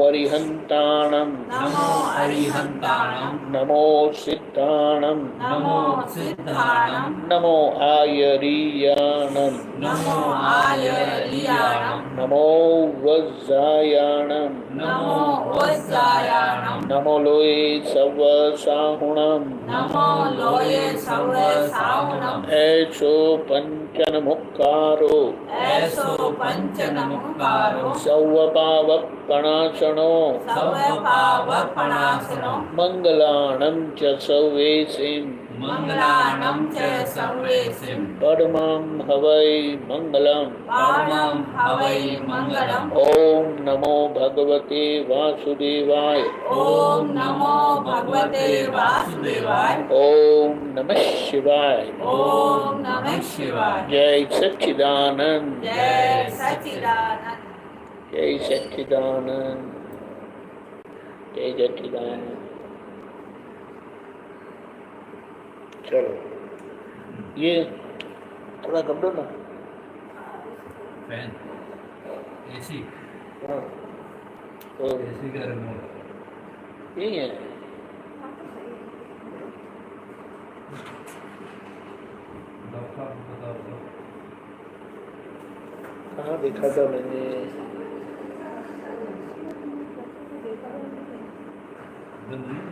अरिहन्ताणं नमो अरिहन्ताणं नमो सिद्धाणं नमो सिद्धाणं नमो आयरीयाणं नमो आयर्याणं नमो वज्रायाणं नमो वज्रायाणं नमो लोये सवसाहुणं नमो लोये सवसाहुणं ऐसो पंचनमुक्कारो ऐसो पंचनमुक्कारो सौवपावपणासनो सवपावपणासनो मंगलाणं च सौवेसिं मंगलानं च सर्वेसिं परमं हवै मंगलम् परमं हवै मंगलम् ओम नमो भगवते वासुदेवाय ओम नमो भगवते वासुदेवाय ओम नमः शिवाय ओम नमः शिवाय जय सच्चिदानंद जय सच्चिदानंद जय सच्चिदानंद जय सच्चिदानंद। चलो ये थोड़ा कर दो ना। फैन एसी हाँ तो एसी का रिमोट यही है। डॉक्टर आपको पता होगा कहाँ देखा था मैंने। बंद नहीं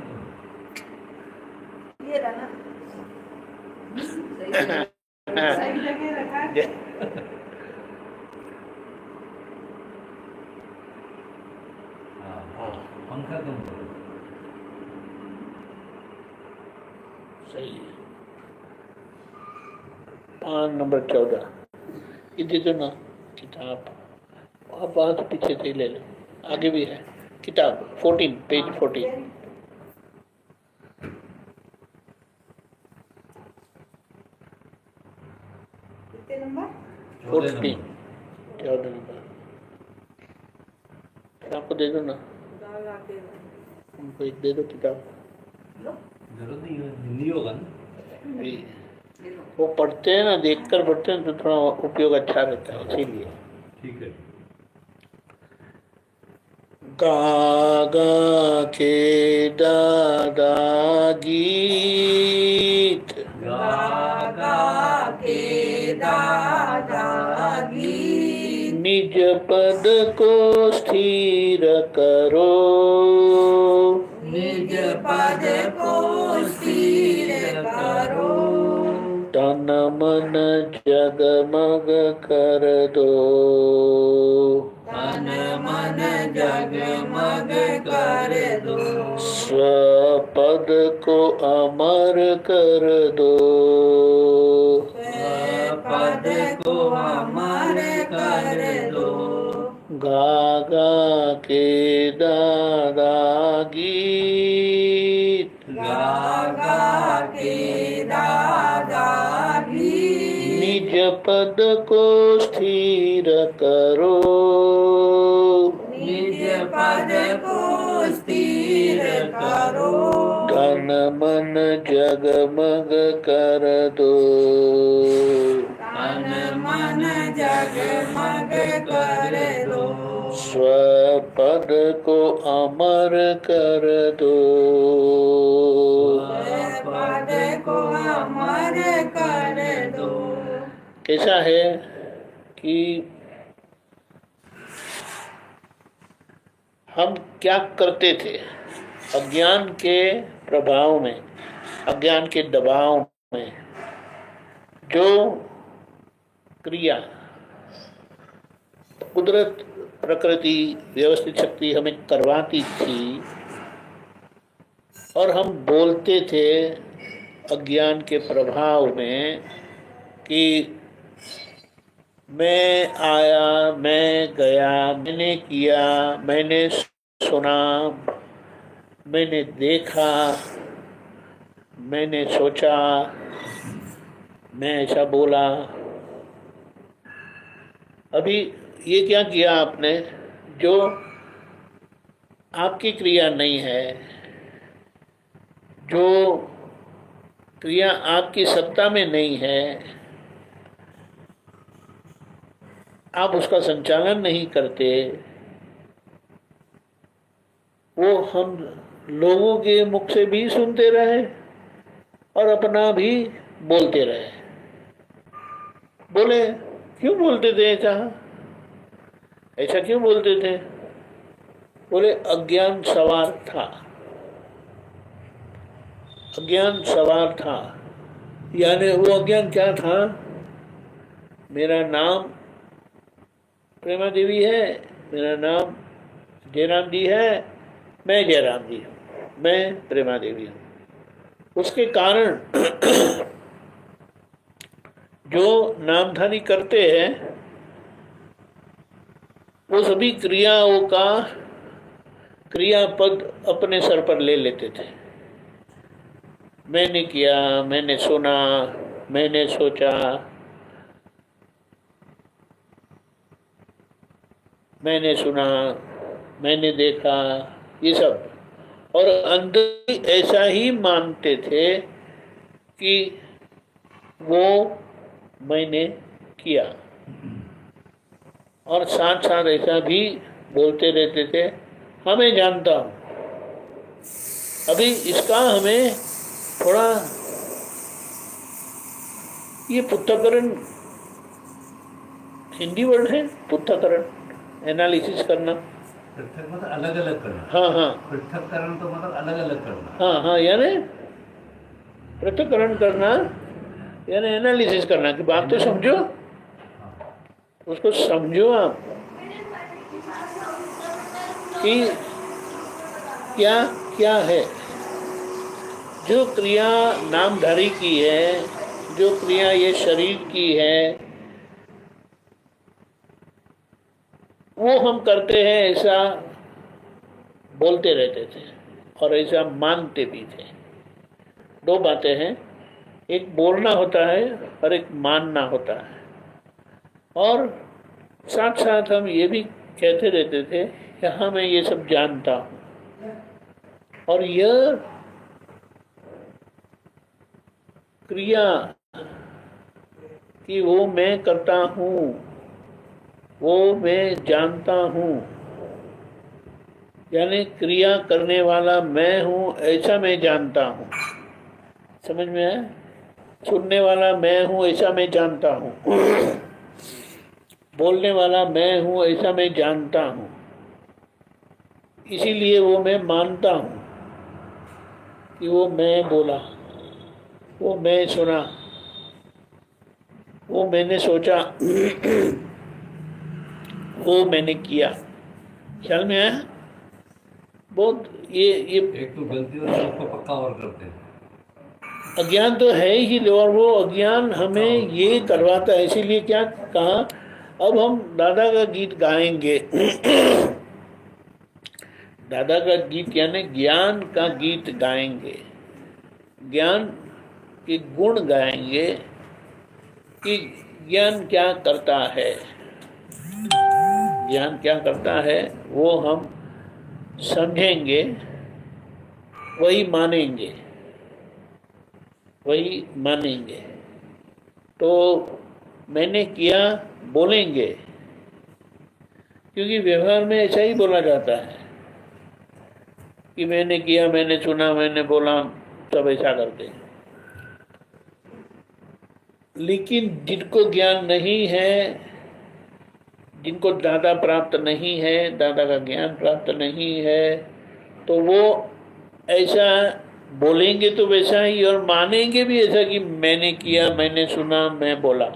ये रहा सही जगह रखा है। हाँ पंखा कम करो सही है। 5 नंबर 14 ये दे दो ना किताब। आप वहाँ से पीछे से ले लो, आगे भी है किताब 14 पेज 14। कितने नंबर 14 14 नंबर आपको दे दो ना, उनको एक दे दो किताब। जरूरत नहीं है हिंदी होगा ना भी वो पढ़ते हैं ना, देखकर पढ़ते हैं तो थोड़ा उपयोग अच्छा रहता है इसीलिए। ठीक है गा गा के दादा गीत गा गा के दादा गीत निज पद को स्थिर करो निज पद को स्थिर करो तन मन जगमग कर दो तन मन जगमग कर दो स्वपद को अमर कर दो पद को अमर कर दो गा गा के दादा गीत गा गा के दादा गीत निज पद को स्थिर करो निज पद को स्थिर करो तन मन जगमग कर दो तन मन जगमग कर दो स्वपद को अमर कर दो पद को अमर कर दो कैसा है कि हम क्या करते थे अज्ञान के प्रभाव में, अज्ञान के दबाव में जो क्रिया कुदरत प्रकृति व्यवस्थित शक्ति हमें करवाती थी और हम बोलते थे अज्ञान के प्रभाव में कि मैं आया, मैं गया, मैंने किया, मैंने सुना, मैंने देखा, मैंने सोचा, मैं ऐसा बोला। अभी ये क्या किया आपने जो आपकी क्रिया नहीं है, जो क्रिया आपकी सत्ता में नहीं है, आप उसका संचालन नहीं करते, वो हम लोगों के मुख से भी सुनते रहे और अपना भी बोलते रहे। बोले क्यों बोलते थे ऐसा? ऐसा क्यों बोलते थे? बोले अज्ञान सवार था। अज्ञान सवार था, यानी वो अज्ञान क्या था? मेरा नाम प्रेमा देवी है, मेरा नाम जयराम जी है, मैं जयराम जी हूँ, मैं प्रेमा देवी हूँ। उसके कारण जो नामधारी करते हैं वो सभी क्रियाओं का क्रियापद अपने सर पर ले लेते थे। मैंने किया, मैंने सुना, मैंने सोचा, मैंने सुना, मैंने देखा, ये सब। और अंदर ऐसा ही मानते थे कि वो मैंने किया, और साथ साथ ऐसा भी बोलते रहते थे हाँ मैं जानता हूँ। अभी इसका हमें थोड़ा ये पृथक्करण हिंदी वर्ड है, पृथक्करण, एनालिसिस करना। पृथक मतलब अलग अलग करना। हाँ हाँ पृथक्करण तो मतलब अलग अलग करना। हाँ हाँ, यानी पृथक्करण करना यानी एनालिसिस करना कि बात तो समझो, उसको समझो आप कि क्या क्या है। जो क्रिया नामधारी की है, जो क्रिया ये शरीर की है, वो हम करते हैं ऐसा बोलते रहते थे और ऐसा मानते भी थे। दो बातें हैं, एक बोलना होता है और एक मानना होता है। और साथ साथ हम ये भी कहते रहते थे कि हाँ मैं ये सब जानता हूँ। और यह क्रिया कि वो मैं करता हूँ, वो मैं जानता हूँ, यानी क्रिया करने वाला मैं हूँ ऐसा मैं जानता हूँ। समझ में आया? सुनने वाला मैं हूँ ऐसा मैं जानता हूँ, बोलने वाला मैं हूँ ऐसा मैं जानता हूँ। इसीलिए वो मैं मानता हूँ कि वो मैं बोला, वो मैं सुना, वो मैंने सोचा, वो मैंने किया। ख्याल में आया? बहुत ये एक तो गलती और सबको पक्का और करते हैं। अज्ञान तो है ही, और वो अज्ञान हमें ये करवाता है। इसीलिए क्या कहा, अब हम दादा का गीत गाएंगे। दादा का गीत यानी ज्ञान का गीत गाएंगे, ज्ञान के गुण गाएंगे कि ज्ञान क्या करता है। ज्ञान क्या करता है वो हम समझेंगे, वही मानेंगे, वही मानेंगे। तो मैंने किया बोलेंगे, क्योंकि व्यवहार में ऐसा ही बोला जाता है कि मैंने किया, मैंने सुना, मैंने बोला, सब ऐसा करते हैं। लेकिन जिनको ज्ञान नहीं है, जिनको दादा प्राप्त नहीं है, दादा का ज्ञान प्राप्त नहीं है, तो वो ऐसा बोलेंगे तो वैसा ही, और मानेंगे भी ऐसा कि मैंने किया, मैंने सुना, मैं बोला।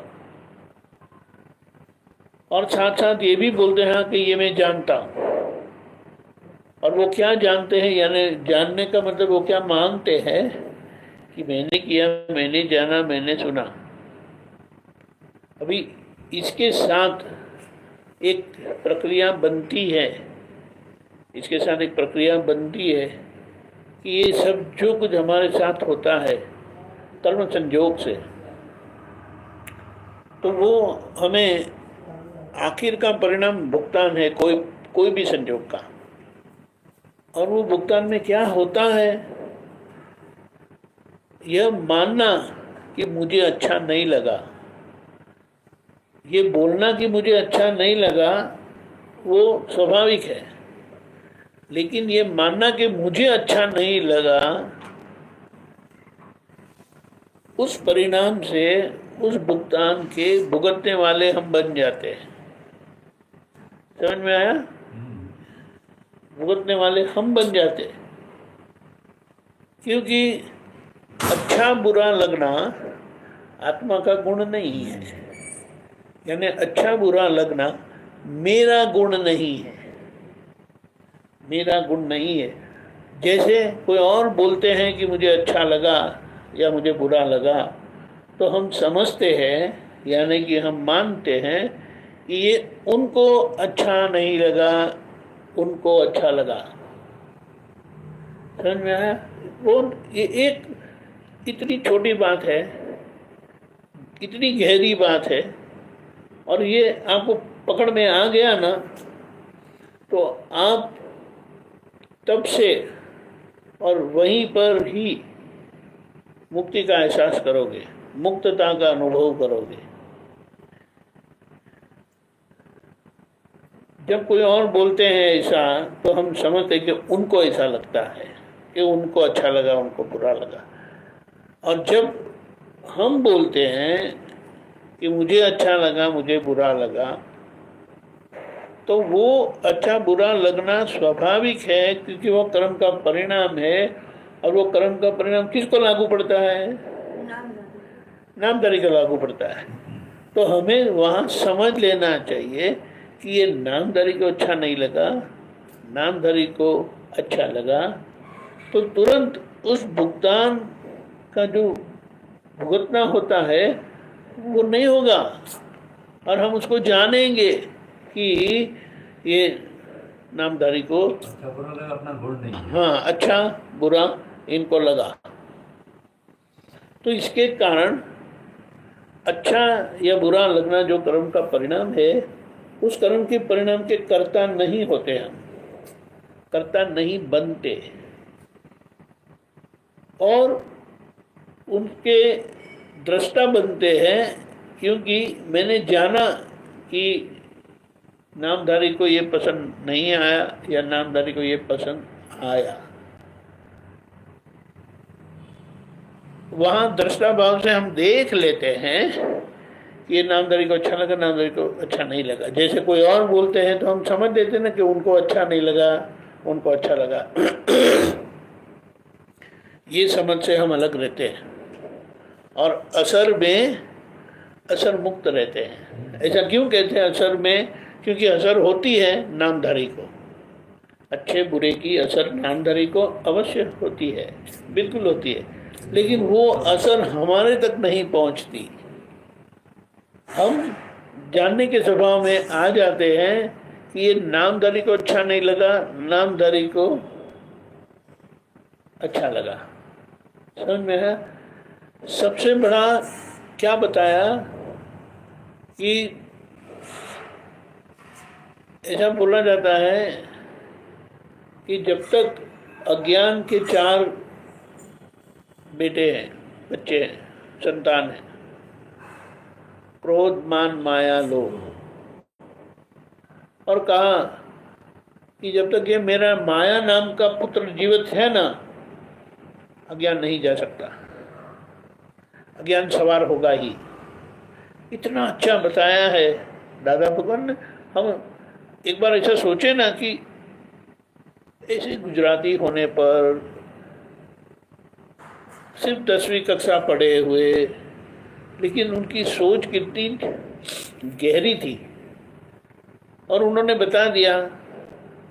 और साथ साथ ये भी बोलते हैं कि ये मैं जानता हूँ। और वो क्या जानते हैं, यानी जानने का मतलब वो क्या मानते हैं कि मैंने किया, मैंने जाना, मैंने सुना। अभी इसके साथ एक प्रक्रिया बनती है, इसके साथ एक प्रक्रिया बनती है कि ये सब जो कुछ हमारे साथ होता है कर्म संयोग से, तो वो हमें आखिर का परिणाम भुगतान है, कोई भी संयोग का। और वो भुगतान में क्या होता है, यह मानना कि मुझे अच्छा नहीं लगा, ये बोलना कि मुझे अच्छा नहीं लगा, वो स्वाभाविक है। लेकिन ये मानना कि मुझे अच्छा नहीं लगा, उस परिणाम से उस भुगतान के भुगतने वाले हम बन जाते हैं। समझ में आया? भुगतने वाले हम बन जाते हैं, क्योंकि अच्छा बुरा लगना आत्मा का गुण नहीं है। यानी अच्छा बुरा लगना मेरा गुण नहीं है, मेरा गुण नहीं है। जैसे कोई और बोलते हैं कि मुझे अच्छा लगा या मुझे बुरा लगा, तो हम समझते हैं, यानी कि हम मानते हैं कि ये उनको अच्छा नहीं लगा, उनको अच्छा लगा। समझ में आया? वो ये एक इतनी छोटी बात है, इतनी गहरी बात है, और ये आपको पकड़ में आ गया ना, तो आप तब से और वहीं पर ही मुक्ति का एहसास करोगे, मुक्तता का अनुभव करोगे। जब कोई और बोलते हैं ऐसा, तो हम समझते हैं कि उनको ऐसा लगता है, कि उनको अच्छा लगा, उनको बुरा लगा। और जब हम बोलते हैं कि मुझे अच्छा लगा, मुझे बुरा लगा, तो वो अच्छा बुरा लगना स्वाभाविक है, क्योंकि वो कर्म का परिणाम है। और वो कर्म का परिणाम किसको लागू पड़ता है? नामधारी को लागू पड़ता है। तो हमें वहाँ समझ लेना चाहिए कि ये नामधारी को अच्छा नहीं लगा, नामधारी को अच्छा लगा, तो तुरंत उस भुगतान का जो भुगतना होता है वो नहीं होगा, और हम उसको जानेंगे कि ये नामधारी को अच्छा बुरा लगा अपना गुण नहीं है। हाँ अच्छा बुरा इनको लगा। तो इसके कारण अच्छा या बुरा लगना जो कर्म का परिणाम है, उस कर्म के परिणाम के कर्ता नहीं होते, हम कर्ता नहीं बनते, और उनके दृष्टा बनते हैं। क्योंकि मैंने जाना कि नामधारी को ये पसंद नहीं आया या नामधारी को ये पसंद आया, वहाँ दृष्टा भाव से हम देख लेते हैं कि ये नामधारी को अच्छा लगा, नामधारी को अच्छा नहीं लगा। जैसे कोई और बोलते हैं तो हम समझ देते हैं ना कि उनको अच्छा नहीं लगा, उनको अच्छा लगा। ये समझ से हम अलग रहते हैं, और असर में असर मुक्त रहते हैं। ऐसा क्यों कहते हैं असर में? क्योंकि असर होती है नामधारी को, अच्छे बुरे की असर नामधारी को अवश्य होती है, बिल्कुल होती है, लेकिन वो असर हमारे तक नहीं पहुंचती। हम जानने के स्वभाव में आ जाते हैं कि ये नामधारी को अच्छा नहीं लगा, नामधारी को अच्छा लगा। समझ में है? सबसे बड़ा क्या बताया कि ऐसा बोला जाता है कि जब तक अज्ञान के 4 बेटे हैं, बच्चे हैं, संतान हैं, क्रोध मान माया लोभ, और कहा कि जब तक ये मेरा माया नाम का पुत्र जीवित है ना, अज्ञान नहीं जा सकता, अज्ञान सवार होगा ही। इतना अच्छा बताया है दादा भगवान ने। हम एक बार ऐसा सोचे ना कि ऐसे गुजराती होने पर, सिर्फ 10वीं कक्षा पढ़े हुए, लेकिन उनकी सोच कितनी गहरी थी, और उन्होंने बता दिया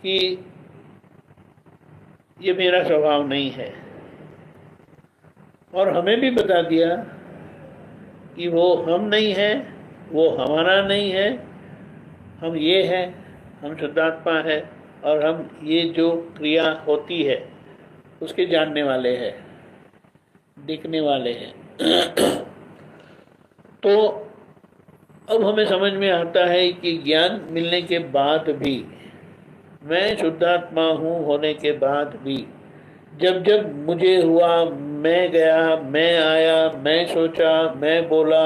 कि ये मेरा स्वभाव नहीं है, और हमें भी बता दिया कि वो हम नहीं है, वो हमारा नहीं है, हम ये हैं, हम शुद्धात्मा है, और हम ये जो क्रिया होती है उसके जानने वाले हैं, देखने वाले हैं। तो अब हमें समझ में आता है कि ज्ञान मिलने के बाद भी, मैं शुद्धात्मा हूँ होने के बाद भी, जब जब मुझे हुआ, मैं गया, मैं आया, मैं सोचा, मैं बोला,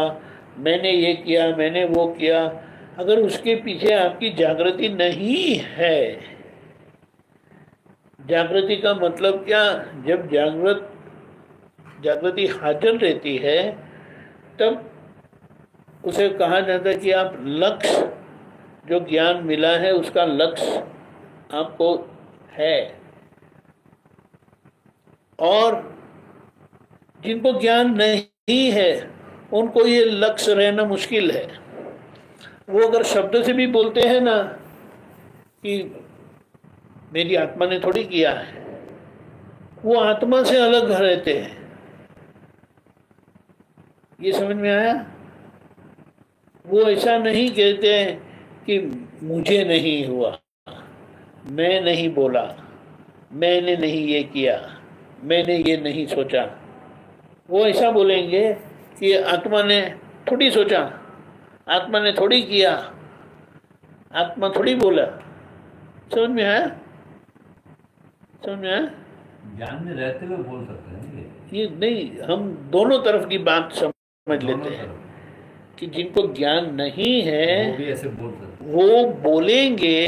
मैंने ये किया, मैंने वो किया, अगर उसके पीछे आपकी जागृति नहीं है, जागृति का मतलब क्या? जब जागृति हाजिर रहती है तब उसे कहा जाता है कि आप लक्ष्य, जो ज्ञान मिला है उसका लक्ष्य आपको है। और जिनको ज्ञान नहीं है उनको ये लक्ष्य रहना मुश्किल है। वो अगर शब्द से भी बोलते हैं ना कि मेरी आत्मा ने थोड़ी किया है, वो आत्मा से अलग रहते हैं। ये समझ में आया? वो ऐसा नहीं कहते हैं कि मुझे नहीं हुआ, मैं नहीं बोला, मैंने नहीं ये किया, मैंने ये नहीं सोचा। वो ऐसा बोलेंगे कि आत्मा ने थोड़ी सोचा, आत्मा ने थोड़ी किया, आत्मा थोड़ी बोला। समझ में आया? समझ में आया? ज्ञान में रहते हुए बोल सकते हैं ये नहीं, हम दोनों तरफ की बात समझ दोनों लेते हैं तरफ। कि जिनको ज्ञान नहीं है वो भी ऐसे बोल सकते हैं। वो बोलेंगे,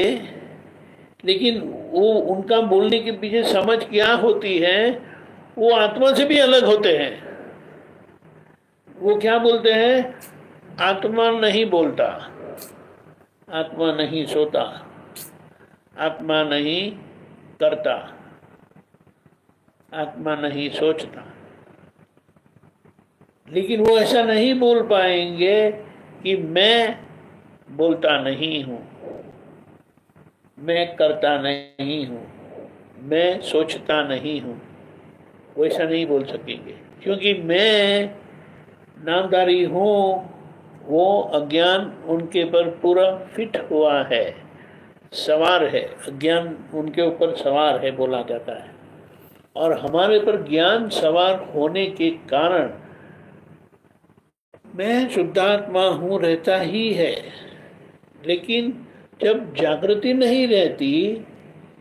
लेकिन वो उनका बोलने के पीछे समझ क्या होती है, वो आत्मा से भी अलग होते हैं। वो क्या बोलते हैं? आत्मा नहीं बोलता, आत्मा नहीं सोता, आत्मा नहीं करता, आत्मा नहीं सोचता। लेकिन वो ऐसा नहीं बोल पाएंगे कि मैं बोलता नहीं हूँ, मैं करता नहीं हूँ, मैं सोचता नहीं हूँ। वो ऐसा नहीं बोल सकेंगे, क्योंकि मैं नामधारी हूँ, वो अज्ञान उनके पर पूरा फिट हुआ है, सवार है, अज्ञान उनके ऊपर सवार है बोला जाता है। और हमारे पर ज्ञान सवार होने के कारण मैं शुद्धात्मा हूँ रहता ही है। लेकिन जब जागृति नहीं रहती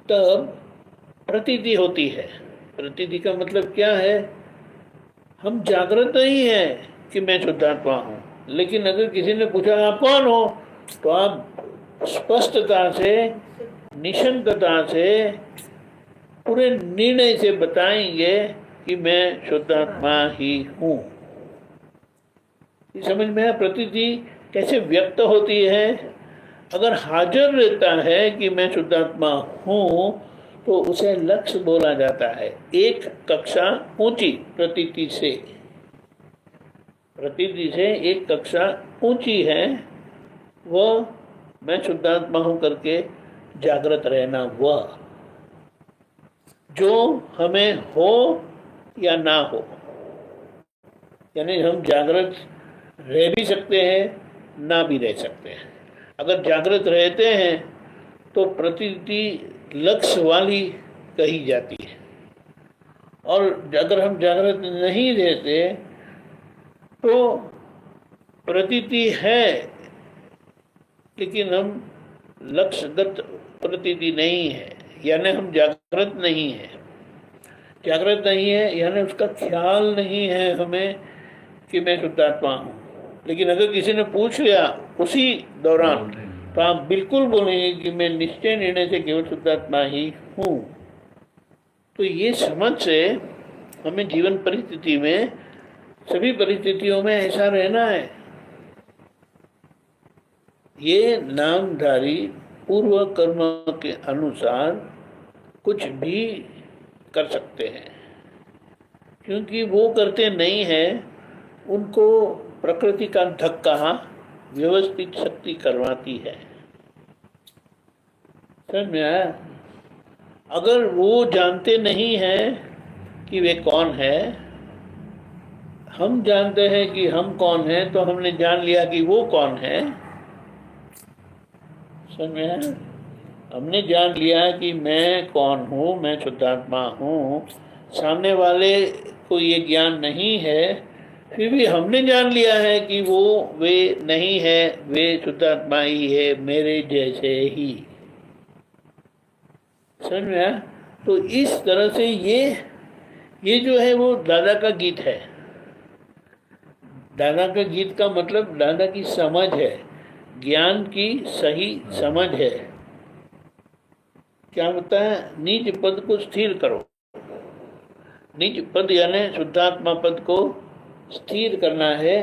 तब प्रतीति होती है। प्रतीति का मतलब क्या है? हम जागृत नहीं है कि मैं शुद्धात्मा हूँ, लेकिन अगर किसी ने पूछा आप कौन हो, तो आप स्पष्टता से, निशंकता से, पूरे निर्णय से बताएंगे कि मैं शुद्धात्मा ही हूँ। समझ में है प्रतीति कैसे व्यक्त होती है? अगर हाजिर रहता है कि मैं शुद्धात्मा हूँ तो उसे लक्ष्य बोला जाता है, एक कक्षा ऊंची प्रतीति से। प्रतीति से एक कक्षा ऊंची है, वह मैं शुद्धात्मा हूँ करके जागृत रहना, वह जो हमें हो या ना हो। यानी हम जागृत रह भी सकते हैं, ना भी रह सकते हैं। अगर जागृत रहते हैं तो प्रतीति लक्ष्य वाली कही जाती है, और अगर हम जागृत नहीं रहते तो प्रतीति है लेकिन हम लक्ष्यगत प्रतीति नहीं है, यानी हम जागृत नहीं है। जागृत नहीं है यानी उसका ख्याल नहीं है हमें कि मैं शुद्धात्मा हूँ। लेकिन अगर किसी ने पूछ लिया उसी दौरान तो आप बिल्कुल बोलेंगे कि मैं निश्चय निर्णय से केवल शुद्धात्मा ही हूँ। तो ये समझ से हमें जीवन परिस्थिति में, सभी परिस्थितियों में ऐसा रहना है। ये नामधारी पूर्व कर्म के अनुसार कुछ भी कर सकते हैं, क्योंकि वो करते नहीं हैं, उनको प्रकृति का धक्का व्यवस्थित शक्ति करवाती है। समझ में आया? अगर वो जानते नहीं हैं कि वे कौन है, हम जानते हैं कि हम कौन हैं, तो हमने जान लिया कि वो कौन है। समझ में आया? हमने जान लिया कि मैं कौन हूँ, मैं शुद्धात्मा हूँ। सामने वाले को ये ज्ञान नहीं है, फिर भी हमने जान लिया है कि वे नहीं है, वे शुद्धात्मा ही है, मेरे जैसे ही। समझ में आया? तो इस तरह से ये जो है वो दादा का गीत है। दादा का गीत का मतलब दादा की समझ है, ज्ञान की सही समझ है। क्या होता है? निज पद को स्थिर करो। निज पद यानी शुद्धात्मा पद को स्थिर करना है।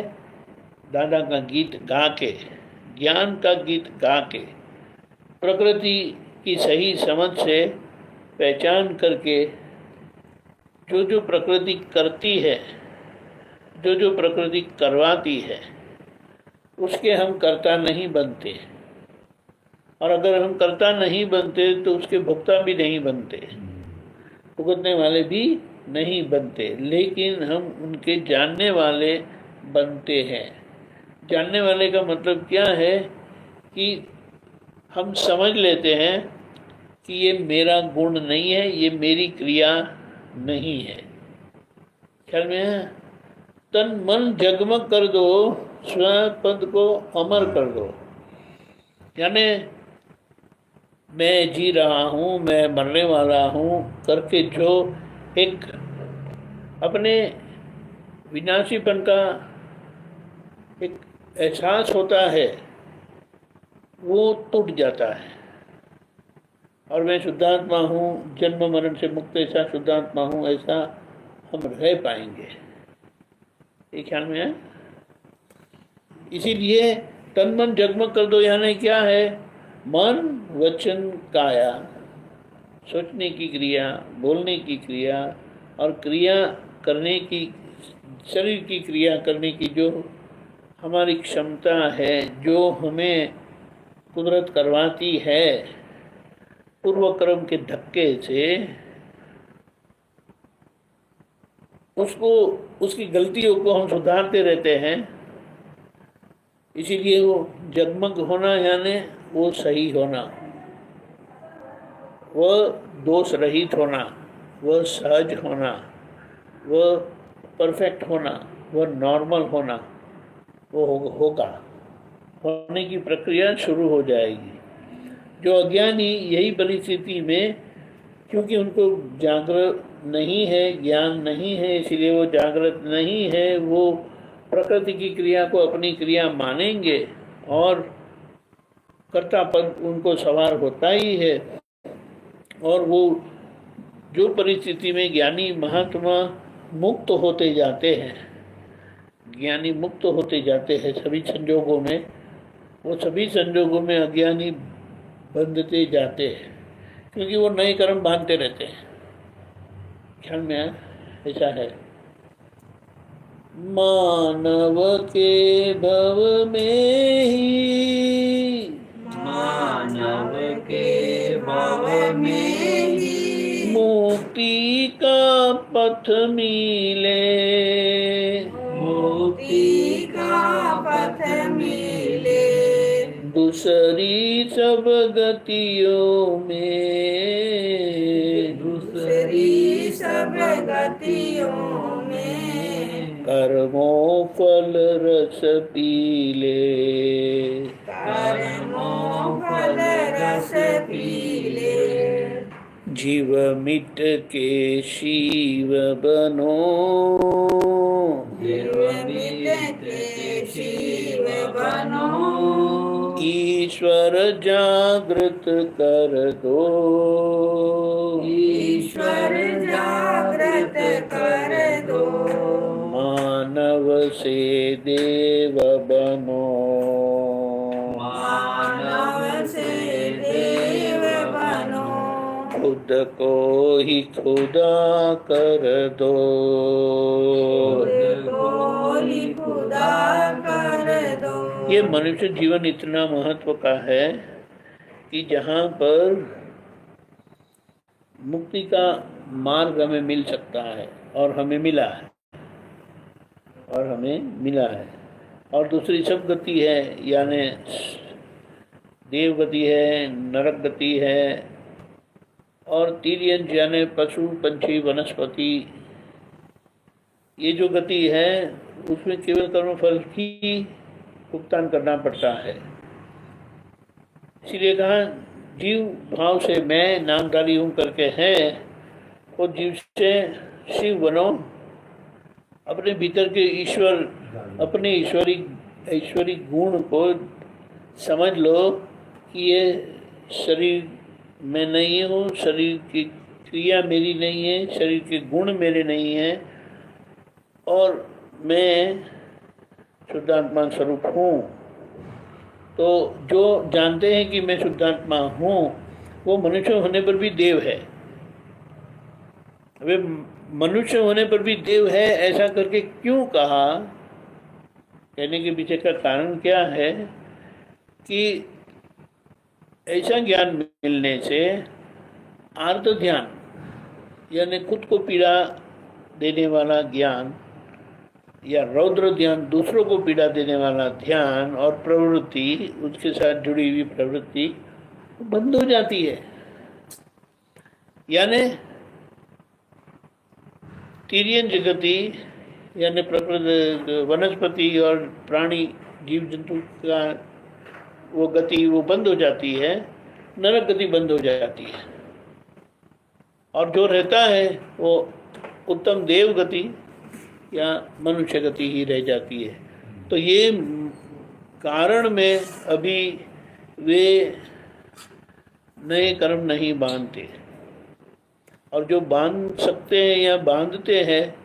दादा का गीत गा के, ज्ञान का गीत गा के, प्रकृति की सही समझ से पहचान करके, जो जो प्रकृति करती है, जो जो प्रकृति करवाती है, उसके हम कर्ता नहीं बनते। और अगर हम कर्ता नहीं बनते तो उसके भुगता भी नहीं बनते, भुगतने वाले भी नहीं बनते, लेकिन हम उनके जानने वाले बनते हैं। जानने वाले का मतलब क्या है कि हम समझ लेते हैं कि ये मेरा गुण नहीं है, ये मेरी क्रिया नहीं है। ख्याल में है? तन मन जगमग कर दो, स्वयं पद को अमर कर दो। यानी मैं जी रहा हूँ, मैं मरने वाला हूँ करके जो एक अपने विनाशीपन का एक एहसास होता है, वो टूट जाता है। और मैं शुद्धात्मा हूँ, जन्म मरण से मुक्त ऐसा शुद्धात्मा हूँ, ऐसा हम रह पाएंगे। ये ख्याल में है? इसीलिए तन मन जगमग कर दो यानी क्या है? मन, वचन, काया, सोचने की क्रिया, बोलने की क्रिया और क्रिया करने की, शरीर की क्रिया करने की जो हमारी क्षमता है, जो हमें कुदरत करवाती है पूर्व कर्म के धक्के से, उसको, उसकी गलतियों को हम सुधारते रहते हैं। इसीलिए वो जगमग होना यानी वो सही होना, वह दोष रहित होना, वह सहज होना, वह परफेक्ट होना, वह नॉर्मल होना, वो होगा, होने की प्रक्रिया शुरू हो जाएगी। जो अज्ञानी यही परिस्थिति में, क्योंकि उनको जागृत नहीं है, ज्ञान नहीं है, इसलिए वो जागृत नहीं है, वो प्रकृति की क्रिया को अपनी क्रिया मानेंगे और कर्तापद उनको सवार होता ही है। और वो जो परिस्थिति में ज्ञानी महात्मा मुक्त होते जाते हैं, ज्ञानी मुक्त होते जाते हैं सभी संजोगों में, वो सभी संजोगों में अज्ञानी बंधते जाते हैं, क्योंकि वो नए कर्म बांधते रहते हैं। ख्याल में है? ऐसा है। मानव के भव में ही, मानव के भव में ही मुक्ति का पथ मिले, मुक्ति का पथ मिले। दूसरी सब गतियों में, दूसरी सब गतियों में कर्मों फल रस पीले, कर्मों फल रस पीले। जीव मिट के शिव बनो, जीव मिट के शिव बनो। ईश्वर जागृत कर दो, ईश्वर जागृत कर दो। मानव से देव बनो, मानव से देव बनो। खुद को ही खुदा कर दो, खुद को ही खुदा कर दो। ये मनुष्य जीवन इतना महत्व का है कि जहाँ पर मुक्ति का मार्ग हमें मिल सकता है और हमें मिला है, और हमें मिला है। और दूसरी सब गति है, यानी देव गति है, नरक गति है, और तिर्यंच यानी पशु पंछी वनस्पति, ये जो गति है उसमें केवल कर्मफल की भुगतान करना पड़ता है। इसीलिए कहा जीव भाव से मैं नामधारी हूँ करके है, और जीव से शिव बनो। अपने भीतर के ईश्वर, अपने ईश्वरी गुण को समझ लो कि ये शरीर मैं नहीं हूँ, शरीर की क्रिया मेरी नहीं है, शरीर के गुण मेरे नहीं हैं, और मैं शुद्धात्मा स्वरूप हूँ। तो जो जानते हैं कि मैं शुद्धात्मा हूँ, वो मनुष्य होने पर भी देव है। वे मनुष्य होने पर भी देव है ऐसा करके क्यों कहा? कहने के पीछे का कारण क्या है कि ऐसा ज्ञान मिलने से आर्त ध्यान, यानी खुद को पीड़ा देने वाला ज्ञान, या रौद्र ध्यान, दूसरों को पीड़ा देने वाला ध्यान और प्रवृत्ति, उसके साथ जुड़ी हुई प्रवृत्ति बंद हो जाती है। यानी तीर्यन जगति, यानी प्रकृति, वनस्पति और प्राणी, जीव जंतु का वो गति वो बंद हो जाती है, नरक गति बंद हो जाती है, और जो रहता है वो उत्तम देव गति या मनुष्य गति ही रह जाती है। तो ये कारण में अभी वे नए कर्म नहीं बांधते, और जो बांध सकते हैं या बांधते हैं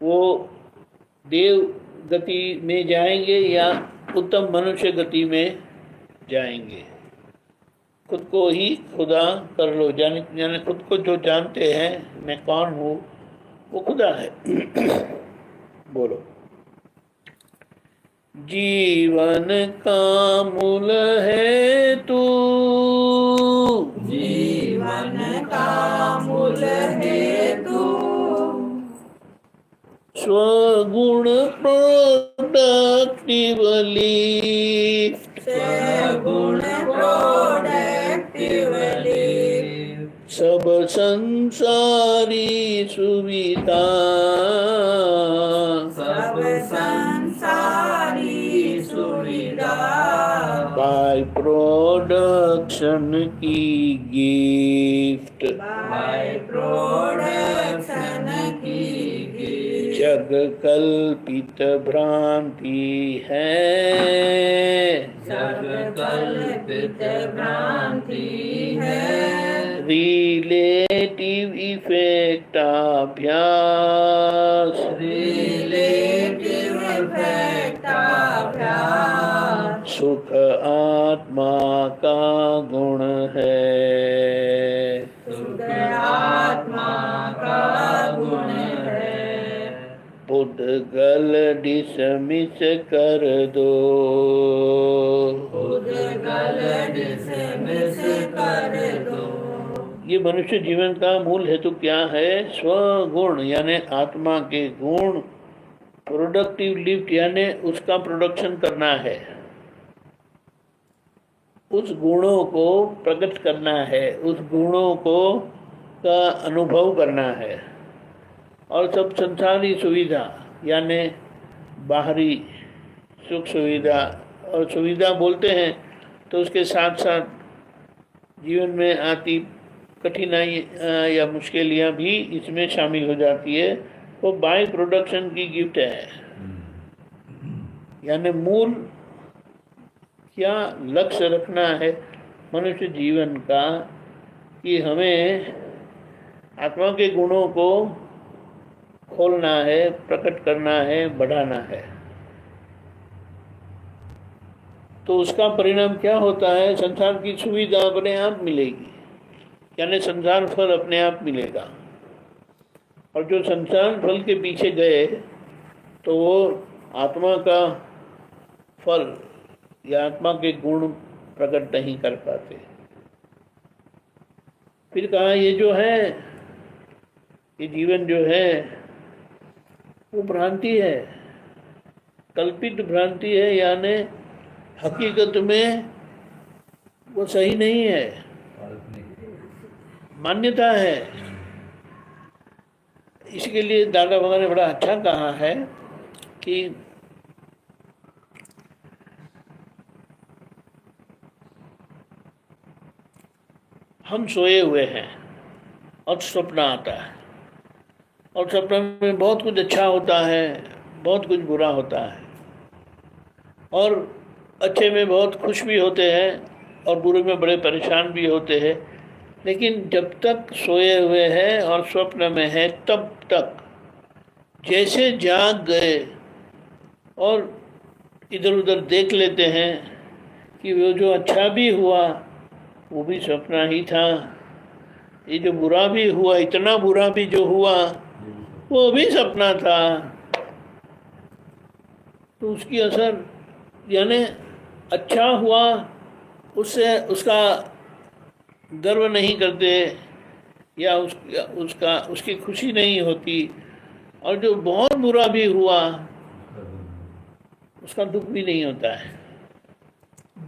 वो देव गति में जाएंगे या उत्तम मनुष्य गति में जाएंगे। खुद को ही खुदा कर लो, यानी खुद को जो जानते हैं मैं कौन हूँ, वो खुदा है। बोलो। जीवन का मूल है तू, जीवन का मूल है तू, स्वगुण प्रोडक्टिवली, सगुण प्रोडक्टिवली, सब संसारी सुविधा, सब संसारी सुविधा, बाय प्रोडक्शन की गिफ्ट, बाय प्रोडक्शन की गिफ्ट, जग कल्पित भ्रांति है, जग कल्पित भ्रांति है, रिलेटिव इफेक्ट अभ्यास, रिलेटिव इफेक्ट अभ्यास, सुख आत्मा का गुण है, सुख आत्मा का गुण है, बुद्धगल डिसमिस कर दो, उद्गल डिसमिस कर दो। ये मनुष्य जीवन का मूल हेतु क्या है? स्वगुण, यानी आत्मा के गुण, प्रोडक्टिव लिफ्ट, यानी उसका प्रोडक्शन करना है, उस गुणों को प्रकट करना है, उस गुणों को का अनुभव करना है, और सब संसारी सुविधा, यानी बाहरी सुख सुविधा, और सुविधा बोलते हैं तो उसके साथ साथ जीवन में आती कठिनाई या मुश्किलियाँ भी इसमें शामिल हो जाती है। वो बाय प्रोडक्शन की गिफ्ट है। यानी मूल क्या लक्ष्य रखना है मनुष्य जीवन का कि हमें आत्मा के गुणों को खोलना है, प्रकट करना है, बढ़ाना है। तो उसका परिणाम क्या होता है? संसार की सुविधा अपने आप मिलेगी, यानी संसार फल अपने आप मिलेगा। और जो संसार फल के पीछे गए तो वो आत्मा का फल या आत्मा के गुण प्रकट नहीं कर पाते। फिर कहा ये जो है, ये जीवन जो है वो भ्रांति है, कल्पित भ्रांति है, यानी हकीकत में वो सही नहीं है, मान्यता है। इसके लिए दादा भगवान ने बड़ा अच्छा कहा है कि हम सोए हुए हैं और सपना आता है, और सपने में बहुत कुछ अच्छा होता है, बहुत कुछ बुरा होता है, और अच्छे में बहुत खुश भी होते हैं और बुरे में बड़े परेशान भी होते हैं। लेकिन जब तक सोए हुए हैं और स्वप्न में है तब तक जैसे जाग गए और इधर उधर देख लेते हैं कि वो जो अच्छा भी हुआ वो भी सपना ही था, ये जो बुरा भी हुआ, इतना बुरा भी जो हुआ वो भी सपना था। तो उसकी असर यानी अच्छा हुआ उससे उसका गर्व नहीं करते या उसकी खुशी नहीं होती, और जो बहुत बुरा भी हुआ उसका दुख भी नहीं होता है।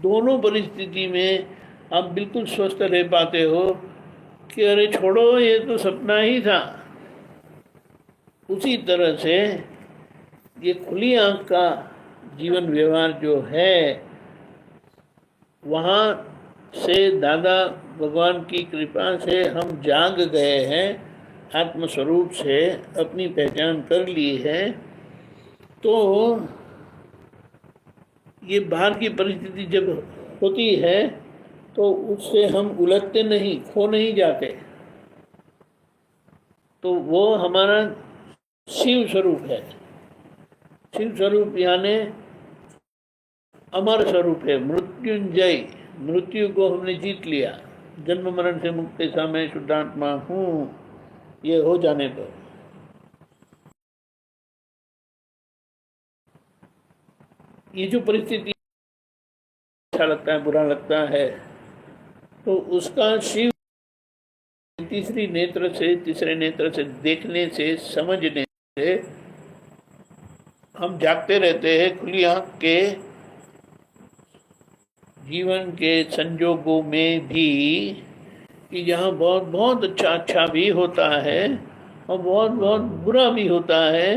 दोनों परिस्थिति में आप बिल्कुल स्वस्थ रह पाते हो कि अरे छोड़ो ये तो सपना ही था। उसी तरह से ये खुली आंख का जीवन व्यवहार जो है, वहाँ से दादा भगवान की कृपा से हम जाग गए हैं, आत्मस्वरूप से अपनी पहचान कर ली है। तो ये बाहर की परिस्थिति जब होती है तो उससे हम उलझते नहीं, खो नहीं जाते। तो वो हमारा शिव स्वरूप है। शिव स्वरूप यानी अमर स्वरूप है, मृत्युंजय। मृत्यु को हमने जीत लिया। जन्म मरण से मुक्त ऐसा मैं शुद्धात्मा हूँ, ये हो जाने दो। ये जो परिस्थिति अच्छा लगता है, बुरा लगता है, तो उसका शिव तीसरे नेत्र से देखने से, समझने से हम जागते रहते हैं खुली आंख के जीवन के संजोगों में भी, कि जहाँ बहुत बहुत अच्छा भी होता है और बहुत बहुत बुरा भी होता है।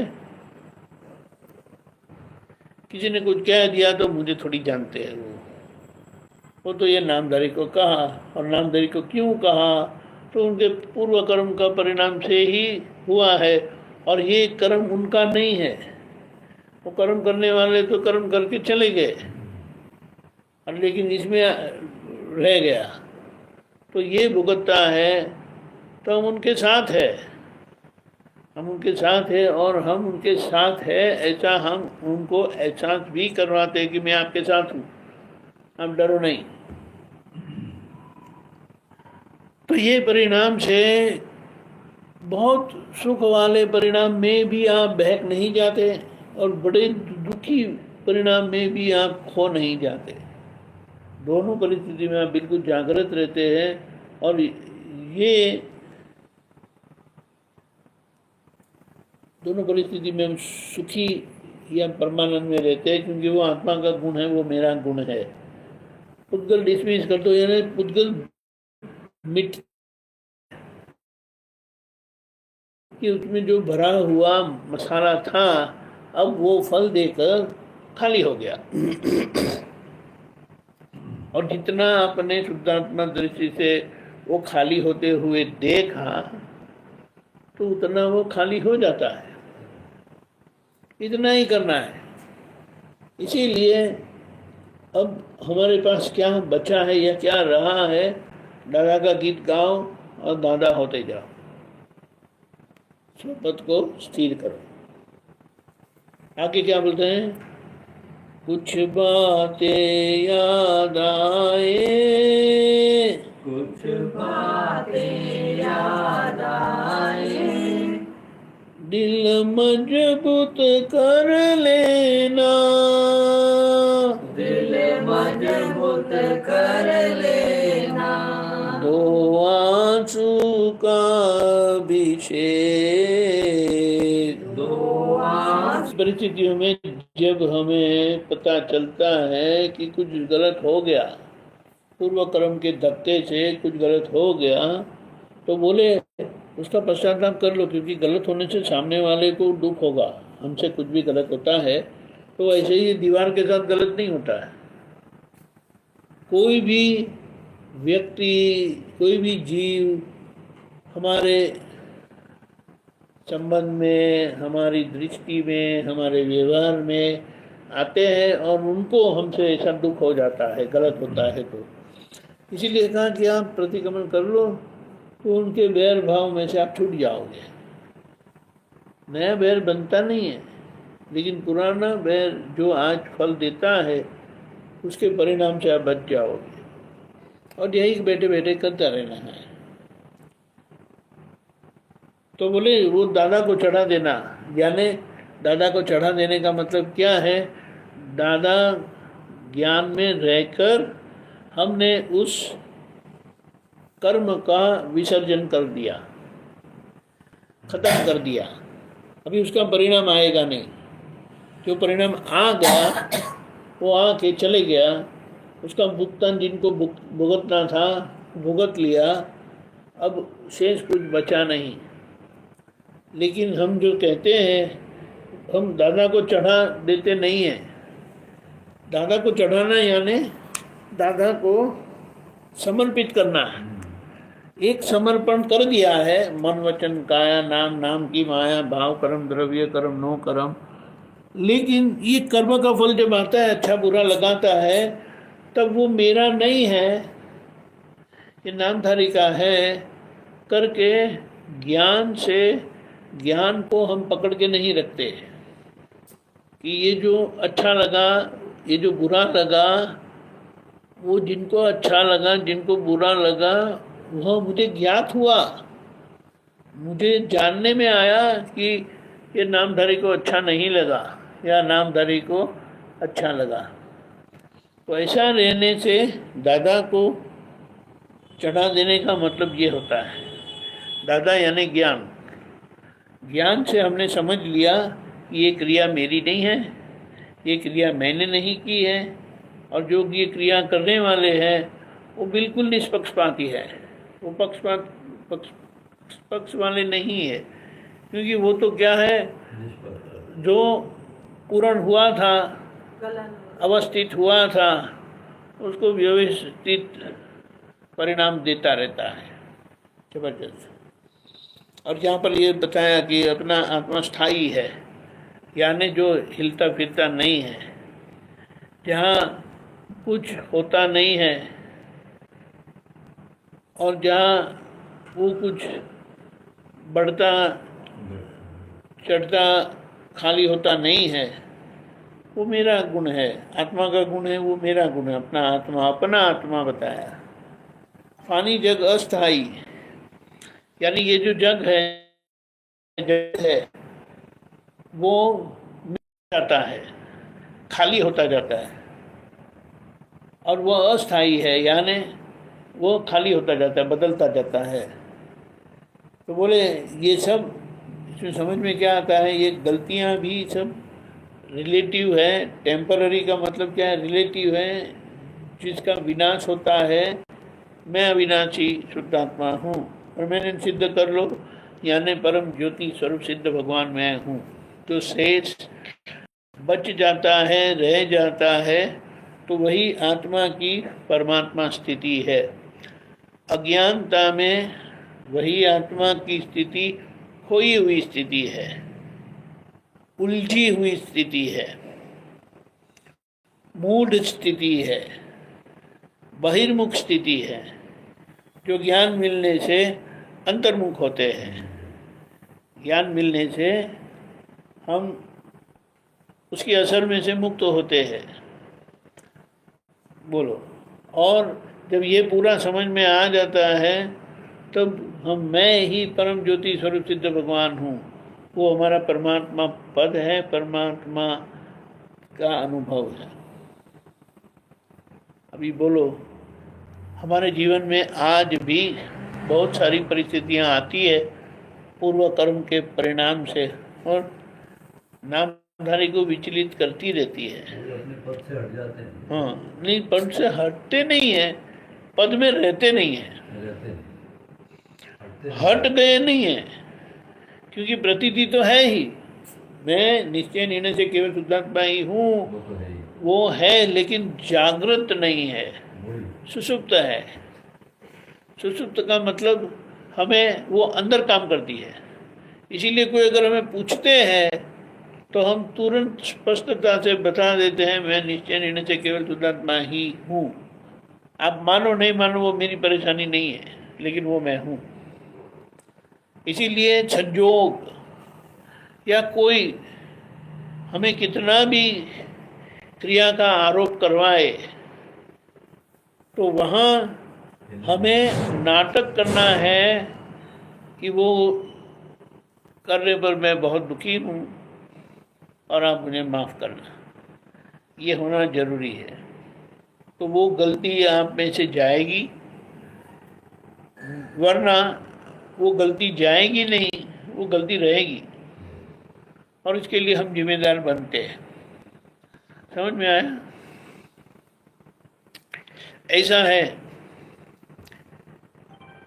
किसी ने कुछ कह दिया तो मुझे थोड़ी जानते हैं वो तो ये नामधारी को कहा, और नामधारी को क्यों कहा, तो उनके पूर्व कर्म का परिणाम से ही हुआ है, और ये कर्म उनका नहीं है। वो कर्म करने वाले तो कर्म करके चले गए, और लेकिन इसमें रह गया, तो ये भुगतता है। तो हम उनके साथ है, हम उनके साथ है, और हम उनके साथ है ऐसा हम उनको एहसास भी करवाते हैं कि मैं आपके साथ हूँ, आप डरो नहीं। तो ये परिणाम से बहुत सुख वाले परिणाम में भी आप बहक नहीं जाते, और बड़े दुखी परिणाम में भी आप खो नहीं जाते। दोनों परिस्थिति में आप बिल्कुल जागृत रहते हैं। और ये दोनों परिस्थिति में हम सुखी या परमानंद में रहते हैं, क्योंकि वो आत्मा का गुण है, वो मेरा गुण है। पुद्गल डिसमिस कर दो, यानी पुद्गल मिट कि उसमें जो भरा हुआ मसाला था अब वो फल देकर खाली हो गया। और जितना अपने शुद्धात्मा दृष्टि से वो खाली होते हुए देखा तो उतना वो खाली हो जाता है। इतना ही करना है। इसीलिए अब हमारे पास क्या बचा है या क्या रहा है, दादा का गीत गाओ और दादा होते जाओ। स्वपथ को स्थिर करो। आगे क्या बोलते हैं? कुछ बातें याद आए, कुछ बातें याद आए, दिल मजबूत कर लेना, दिल मजबूत कर लेना, दो आंसू का अभिषेक। दो आंसू। परिस्थितियों में जब हमें पता चलता है कि कुछ गलत हो गया, पूर्व कर्म के धक्के से कुछ गलत हो गया, तो बोले उसका पश्चाताप कर लो, क्योंकि गलत होने से सामने वाले को दुख होगा। हमसे कुछ भी गलत होता है तो ऐसे ही दीवार के साथ गलत नहीं होता है। कोई भी व्यक्ति, कोई भी जीव हमारे संबंध में, हमारी दृष्टि में, हमारे व्यवहार में आते हैं और उनको हमसे ऐसा दुख हो जाता है, गलत होता है। तो इसीलिए कहा कि आप प्रतिक्रमण कर लो तो उनके बैर भाव में से आप छूट जाओगे। नया बैर बनता नहीं है, लेकिन पुराना बैर जो आज फल देता है उसके परिणाम से आप बच जाओगे। और यही बैठे बैठे करता रहना है। तो बोले वो दादा को चढ़ा देना, यानी दादा को चढ़ा देने का मतलब क्या है? दादा ज्ञान में रहकर हमने उस कर्म का विसर्जन कर दिया, खत्म कर दिया। अभी उसका परिणाम आएगा नहीं। जो परिणाम आ गया वो आके चले गया, उसका भुगतान जिनको भुगतना था भुगत लिया, अब शेष कुछ बचा नहीं। लेकिन हम जो कहते हैं हम दादा को चढ़ा देते नहीं हैं। दादा को चढ़ाना यानी दादा को समर्पित करना है। एक समर्पण कर दिया है, मन वचन काया नाम, नाम की माया, भाव कर्म द्रव्य कर्म नो कर्म। लेकिन ये कर्म का फल जब आता है, अच्छा बुरा लगाता है, तब वो मेरा नहीं है, ये नामधारी का है करके ज्ञान से, ज्ञान को हम पकड़ के नहीं रखते कि ये जो अच्छा लगा, ये जो बुरा लगा, वो जिनको अच्छा लगा जिनको बुरा लगा वह मुझे ज्ञात हुआ, मुझे जानने में आया कि ये नामधारी को अच्छा नहीं लगा या नामधारी को अच्छा लगा। तो ऐसा रहने से दादा को चढ़ा देने का मतलब ये होता है। दादा यानी ज्ञान। ज्ञान से हमने समझ लिया कि ये क्रिया मेरी नहीं है, ये क्रिया मैंने नहीं की है, और जो ये क्रिया करने वाले हैं वो बिल्कुल निष्पक्षपाती है, वो पक्ष वाले नहीं है। क्योंकि वो तो क्या है, जो पूर्ण हुआ था, अवस्थित हुआ था, उसको व्यवस्थित परिणाम देता रहता है। जबरदस्त। और यहाँ पर ये बताया कि अपना आत्मा स्थायी है, यानी जो हिलता फिरता नहीं है, जहाँ कुछ होता नहीं है और जहाँ वो कुछ बढ़ता चढ़ता खाली होता नहीं है, वो मेरा गुण है। आत्मा का गुण है, वो मेरा गुण है। अपना आत्मा बताया। फानी जग अस्थाई, यानी ये जो जग है वो मिट जाता है, खाली होता जाता है, और वह अस्थाई है, यानी वो खाली होता जाता है, बदलता जाता है। तो बोले ये सब इसमें समझ में क्या आता है, ये गलतियां भी सब रिलेटिव है। टेम्पररी का मतलब क्या है? रिलेटिव है। जिसका विनाश होता है, मैं अविनाशी शुद्धात्मा हूँ, और मैंने सिद्ध कर लो, यानी परम ज्योति स्वरूप सिद्ध भगवान मैं हूँ। तो शेष बच जाता है, रह जाता है, तो वही आत्मा की परमात्मा स्थिति है। अज्ञानता में वही आत्मा की स्थिति खोई हुई स्थिति है, उलझी हुई स्थिति है, मूढ़ स्थिति है, बहिर्मुख स्थिति है, जो ज्ञान मिलने से अंतर्मुख होते हैं। ज्ञान मिलने से हम उसकी असर में से मुक्त होते हैं। बोलो। और जब ये पूरा समझ में आ जाता है, तब हम मैं ही परम ज्योति स्वरूप सिद्ध भगवान हूँ, वो हमारा परमात्मा पद है, परमात्मा का अनुभव है। अभी बोलो, हमारे जीवन में आज भी बहुत सारी परिस्थितियाँ आती है पूर्व कर्म के परिणाम से, और नामधारी को विचलित करती रहती है। अपने पद से हट जाते हैं। हाँ, नहीं, पद से हटते नहीं है, पद में रहते नहीं है, हट गए नहीं है, क्योंकि प्रतीति तो है ही, मैं निश्चय निर्णय से केवल शुद्धात्मा ही हूँ, वो है, लेकिन जागृत नहीं है, सुषुप्त है। सुषुप्त का मतलब हमें वो अंदर काम करती है। इसीलिए कोई अगर हमें पूछते हैं तो हम तुरंत स्पष्टता से बता देते हैं, मैं निश्चय निर्णय से केवल शुद्धात्मा ही हूँ। आप मानो नहीं मानो, वो मेरी परेशानी नहीं है, लेकिन वो मैं हूँ। इसीलिए संजोग या कोई हमें कितना भी क्रिया का आरोप करवाए तो वहाँ हमें नाटक करना है कि वो करने पर मैं बहुत दुखी हूँ और आप मुझे माफ़ करना, ये होना जरूरी है। तो वो गलती आप में से जाएगी, वरना वो गलती जाएगी नहीं, वो गलती रहेगी और इसके लिए हम जिम्मेदार बनते हैं। समझ में आया? ऐसा है,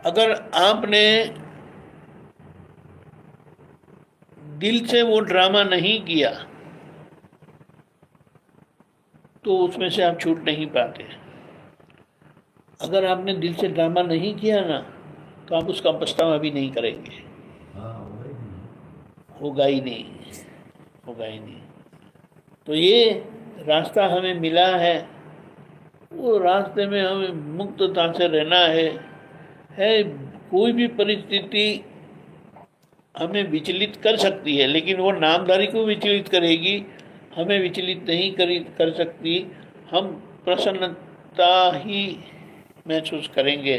अगर आपने दिल से वो ड्रामा नहीं किया तो उसमें से आप छूट नहीं पाते। अगर आपने दिल से ड्रामा नहीं किया ना तो आप उसका पछतावा भी नहीं करेंगे। हाँ वही। होगा ही नहीं, होगा ही नहीं। तो ये रास्ता हमें मिला है, वो रास्ते में हमें मुक्तता से रहना है। कोई भी परिस्थिति हमें विचलित कर सकती है, लेकिन वो नामधारी को विचलित करेगी, हमें विचलित नहीं कर सकती। हम प्रसन्नता ही महसूस करेंगे,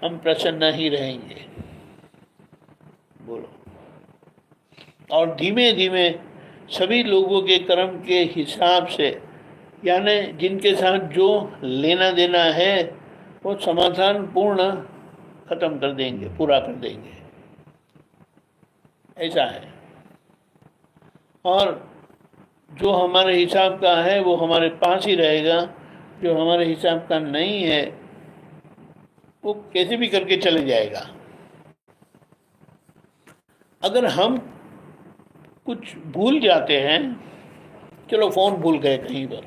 हम प्रसन्न ही रहेंगे। बोलो। और धीमे धीमे सभी लोगों के कर्म के हिसाब से, यानी जिनके साथ जो लेना देना है वो समाधान पूर्ण खत्म कर देंगे, पूरा कर देंगे। ऐसा है। और जो हमारे हिसाब का है वो हमारे पास ही रहेगा, जो हमारे हिसाब का नहीं है वो कैसे भी करके चले जाएगा। अगर हम कुछ भूल जाते हैं, चलो फ़ोन भूल गए कहीं पर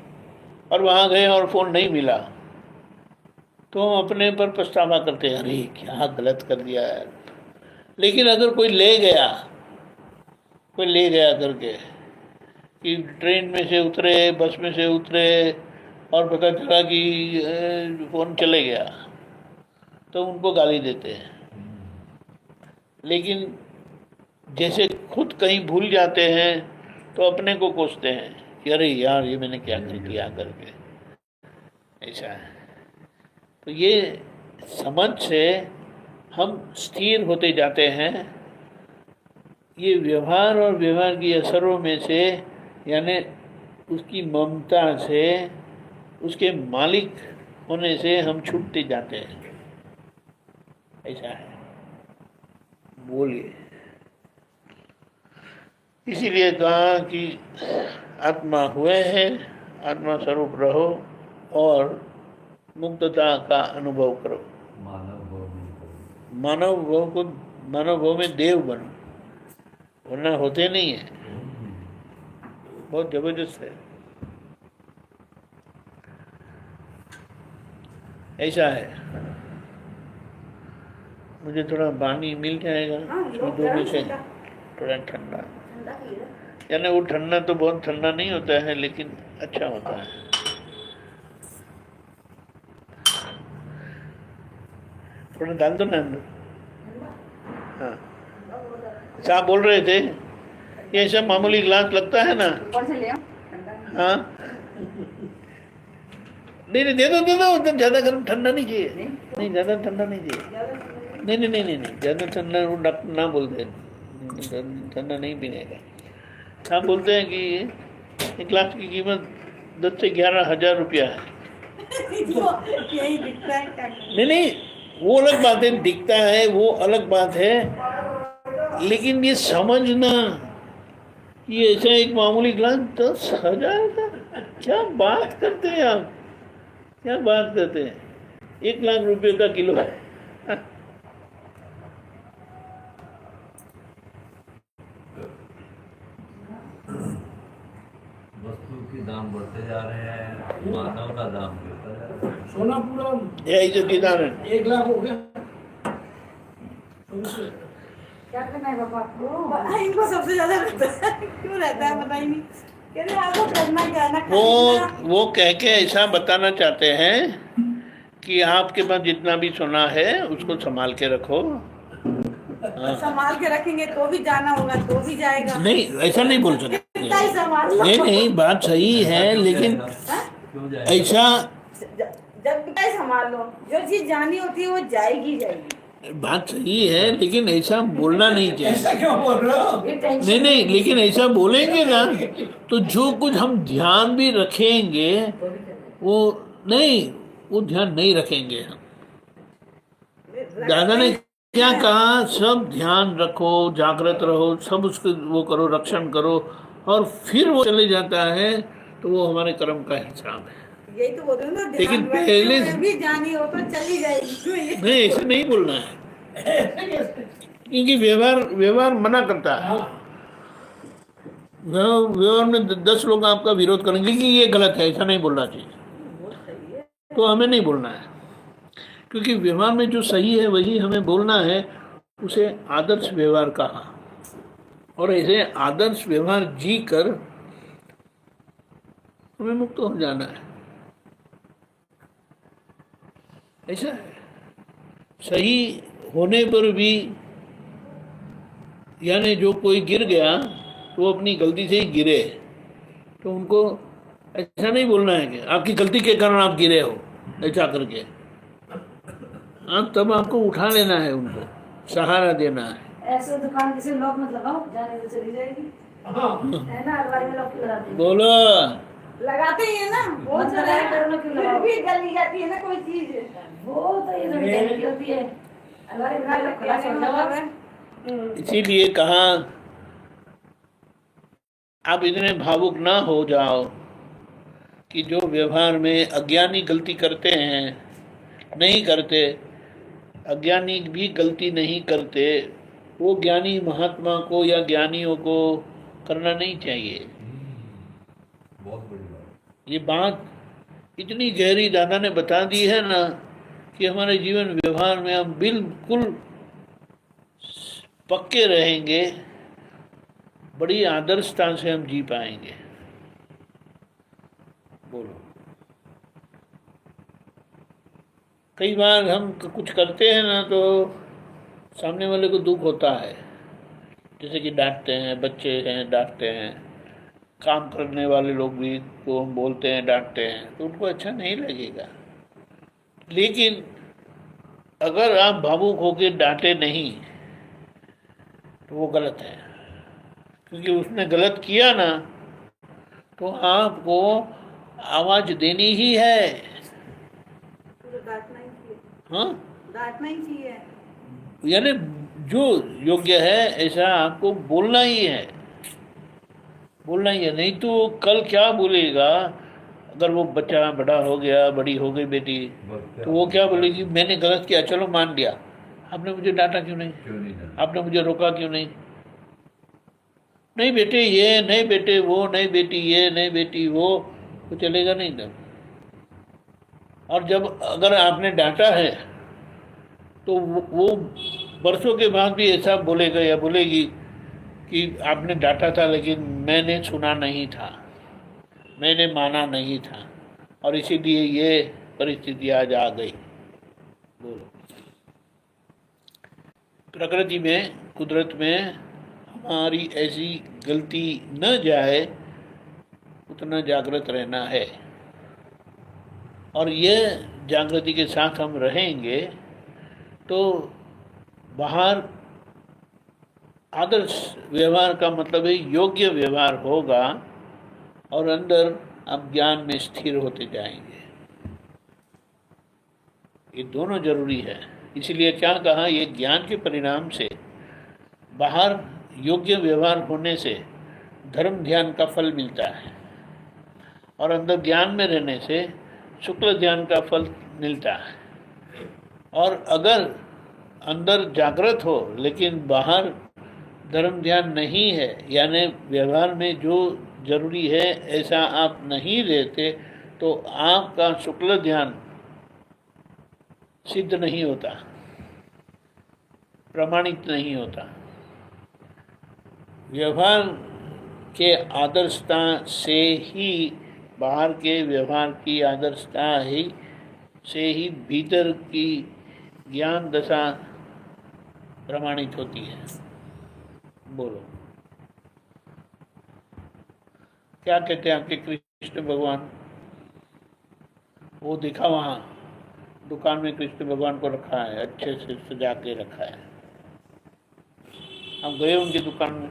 और वहाँ गए और फ़ोन नहीं मिला, तो हम अपने पर पछतावा करते हैं, अरे क्या गलत कर दिया यार। लेकिन अगर कोई ले गया करके कि ट्रेन में से उतरे, बस में से उतरे और पता चला कि फ़ोन चले गया, तो उनको गाली देते हैं। लेकिन जैसे खुद कहीं भूल जाते हैं तो अपने को कोसते हैं कि अरे यार ये मैंने क्या कर दिया करके। ऐसा है। तो ये समझ से हम स्थिर होते जाते हैं। ये व्यवहार और व्यवहार की असरों में से, यानी उसकी ममता से, उसके मालिक होने से हम छूटते जाते हैं। ऐसा है। बोलिए। इसीलिए कहा कि आत्मा हुए हैं, आत्मा स्वरूप रहो और मुक्तता का अनुभव करो। मानव भाव में देव बनो, वरना होते नहीं है। बहुत जबरदस्त है। ऐसा है। मुझे थोड़ा पानी मिल जाएगा दो में से, थोड़ा ठंडा, यानी वो ठंडा तो बहुत ठंडा नहीं होता है लेकिन अच्छा होता है। थोड़ा डाल दो ना अंदर। हाँ, साहब बोल रहे थे ये सब मामूली गिलास लगता है ना। हाँ नहीं दे दो उतना ज़्यादा गर्म ठंडा नहीं चाहिए। नहीं ज़्यादा ठंडा नहीं चाहिए। नहीं ज़्यादा ठंडा वो डॉक्टर ना बोलते हैं, ठंडा नहीं पीने का। आप बोलते हैं कि एक गिलास की कीमत 10 से 11,000 रुपया है। यही दिखता है। नहीं वो अलग बात है, दिखता है वो अलग बात है, लेकिन ये समझना ये ऐसा एक मामूली गिलास 10,000 का, क्या बात करते हैं आप, क्या बात करते हैं। 1 लाख रुपये का किलो है। वस्तु के दाम बढ़ते जा रहे हैं, मानव का दाम गिरता जा रहा है। सोना पूरा यही जो किसान है 1 लाख हो गया। क्या करना है पापा? इनको सबसे ज्यादा क्यों रहता है पता ही नहीं। कह रहे आपको करना क्या है ना। वो कह के ऐसा बताना चाहते हैं कि आपके पास जितना भी सोना है उसको संभाल के रखो। संभाल के रखेंगे तो भी जाना होगा, तो भी जाएगा। नहीं, ऐसा नहीं बोल सकते। कितना ही संभाल लो। नहीं नहीं, बात सही है, लेकिन हाँ? क्यों जाएगा? ऐसा जब कितना ही संभाल लो, जो चीज जानी होती है वो जाएगी जाएगी। बात सही है, लेकिन ऐसा बोलना नहीं चाहिए। ऐसा क्यों बोल रहे हो? ये टेंशन नहीं नहीं, लेकिन ऐसा बोलेंगे ना तो जो कुछ हम ध्यान भी रखेंगे वो नहीं, वो ध्यान नहीं रखेंगे हम। दादा ने क्या कहा, सब ध्यान रखो, जागृत रहो, सब उसको वो करो, रक्षण करो, और फिर वो चले जाता है तो वो हमारे कर्म का हिसाब है। यही तो बोल रही हूँ ना, लेकिन ध्यान पहले रखते हुए भी जानी हो तो चली जाएगी। नहीं, ऐसे नहीं बोलना है, क्योंकि व्यवहार मना करता है। व्यवहार में 10 लोग आपका विरोध करेंगे कि ये गलत है, ऐसा नहीं बोलना चाहिए। तो हमें नहीं बोलना है, क्योंकि व्यवहार में जो सही है वही हमें बोलना है। उसे आदर्श व्यवहार कहा, और ऐसे आदर्श व्यवहार जी कर हमें मुक्त हो जाना है। ऐसा है। सही होने पर भी, यानी जो कोई गिर गया तो वो अपनी गलती से ही गिरे, तो उनको ऐसा नहीं बोलना है कि आपकी गलती के कारण आप गिरे हो, ऐसा करके। हाँ, तब आपको उठा लेना है, उनको सहारा देना है। ऐसे दुकान किसी लॉक मत लगाओ, जाने तो चली जाएगी। है ना, अलमारी में लॉक लगाते हैं। बोलो, लगाते ही है ना, वो फिर भी गली जाती है ना कोई चीज, वो तो ये थोड़ी टेक्निक होती है। अलमारी में लॉक खुला छोड़ दो। इसीलिए कहा आप इतने भावुक ना हो जाओ कि जो व्यवहार में अज्ञानी गलती करते हैं, नहीं करते, अज्ञानी भी गलती नहीं करते, वो ज्ञानी महात्मा को या ज्ञानियों को करना नहीं चाहिए। बहुत बड़ी बात। ये बात इतनी गहरी दादा ने बता दी है ना कि हमारे जीवन व्यवहार में हम बिल्कुल पक्के रहेंगे, बड़ी आदर्शता से हम जी पाएंगे। बोलो, कई बार हम कुछ करते हैं ना तो सामने वाले को दुख होता है, जैसे कि डांटते हैं, बच्चे हैं डांटते हैं, काम करने वाले लोग भी को हम बोलते हैं, डांटते हैं, तो उनको अच्छा नहीं लगेगा। लेकिन अगर आप भावुक होकर डांटे नहीं तो वो गलत है, क्योंकि उसने गलत किया ना तो आपको आवाज देनी ही है। डांटना ही चाहिए। हाँ, डांटना ही चाहिए। यानी जो योग्य है ऐसा आपको बोलना ही है, बोलना ही है। नहीं तो कल क्या बोलेगा, अगर वो बच्चा बड़ा हो गया, बड़ी हो गई बेटी, तो वो क्या बोलेगी, मैंने गलत किया, चलो मान लिया, आपने मुझे डांटा क्यों नहीं, क्यों नहीं जाना? आपने मुझे रोका क्यों नहीं, नहीं बेटे ये, नहीं बेटे वो, नहीं बेटी ये, नहीं बेटी वो, तो चलेगा नहीं तब। और जब अगर आपने डांटा है तो वो बरसों के बाद भी ऐसा बोलेगा या बोलेगी कि आपने डांटा था लेकिन मैंने सुना नहीं था, मैंने माना नहीं था, और इसीलिए ये परिस्थिति आज आ गई। बोलो, प्रकृति में, कुदरत में हमारी ऐसी गलती न जाए, उतना जागृत रहना है। और ये जागृति के साथ हम रहेंगे तो बाहर आदर्श व्यवहार का मतलब है योग्य व्यवहार होगा, और अंदर आप ज्ञान में स्थिर होते जाएंगे। ये दोनों जरूरी है। इसलिए क्या कहा, ये ज्ञान के परिणाम से बाहर योग्य व्यवहार होने से धर्म ध्यान का फल मिलता है, और अंदर ज्ञान में रहने से शुक्ल ध्यान का फल मिलता है। और अगर अंदर जागृत हो लेकिन बाहर धर्म ध्यान नहीं है, यानी व्यवहार में जो जरूरी है ऐसा आप नहीं रहते, तो आपका शुक्ल ध्यान सिद्ध नहीं होता, प्रमाणित नहीं होता। व्यवहार के आदर्शता से ही, बाहर के व्यवहार की आदर्शता ही से ही भीतर की ज्ञान दशा प्रमाणित होती है। बोलो क्या कहते हैं आपके कृष्ण भगवान? वो दिखा वहाँ दुकान में कृष्ण भगवान को रखा है, अच्छे से सजा के रखा है। हम गए उनकी दुकान में,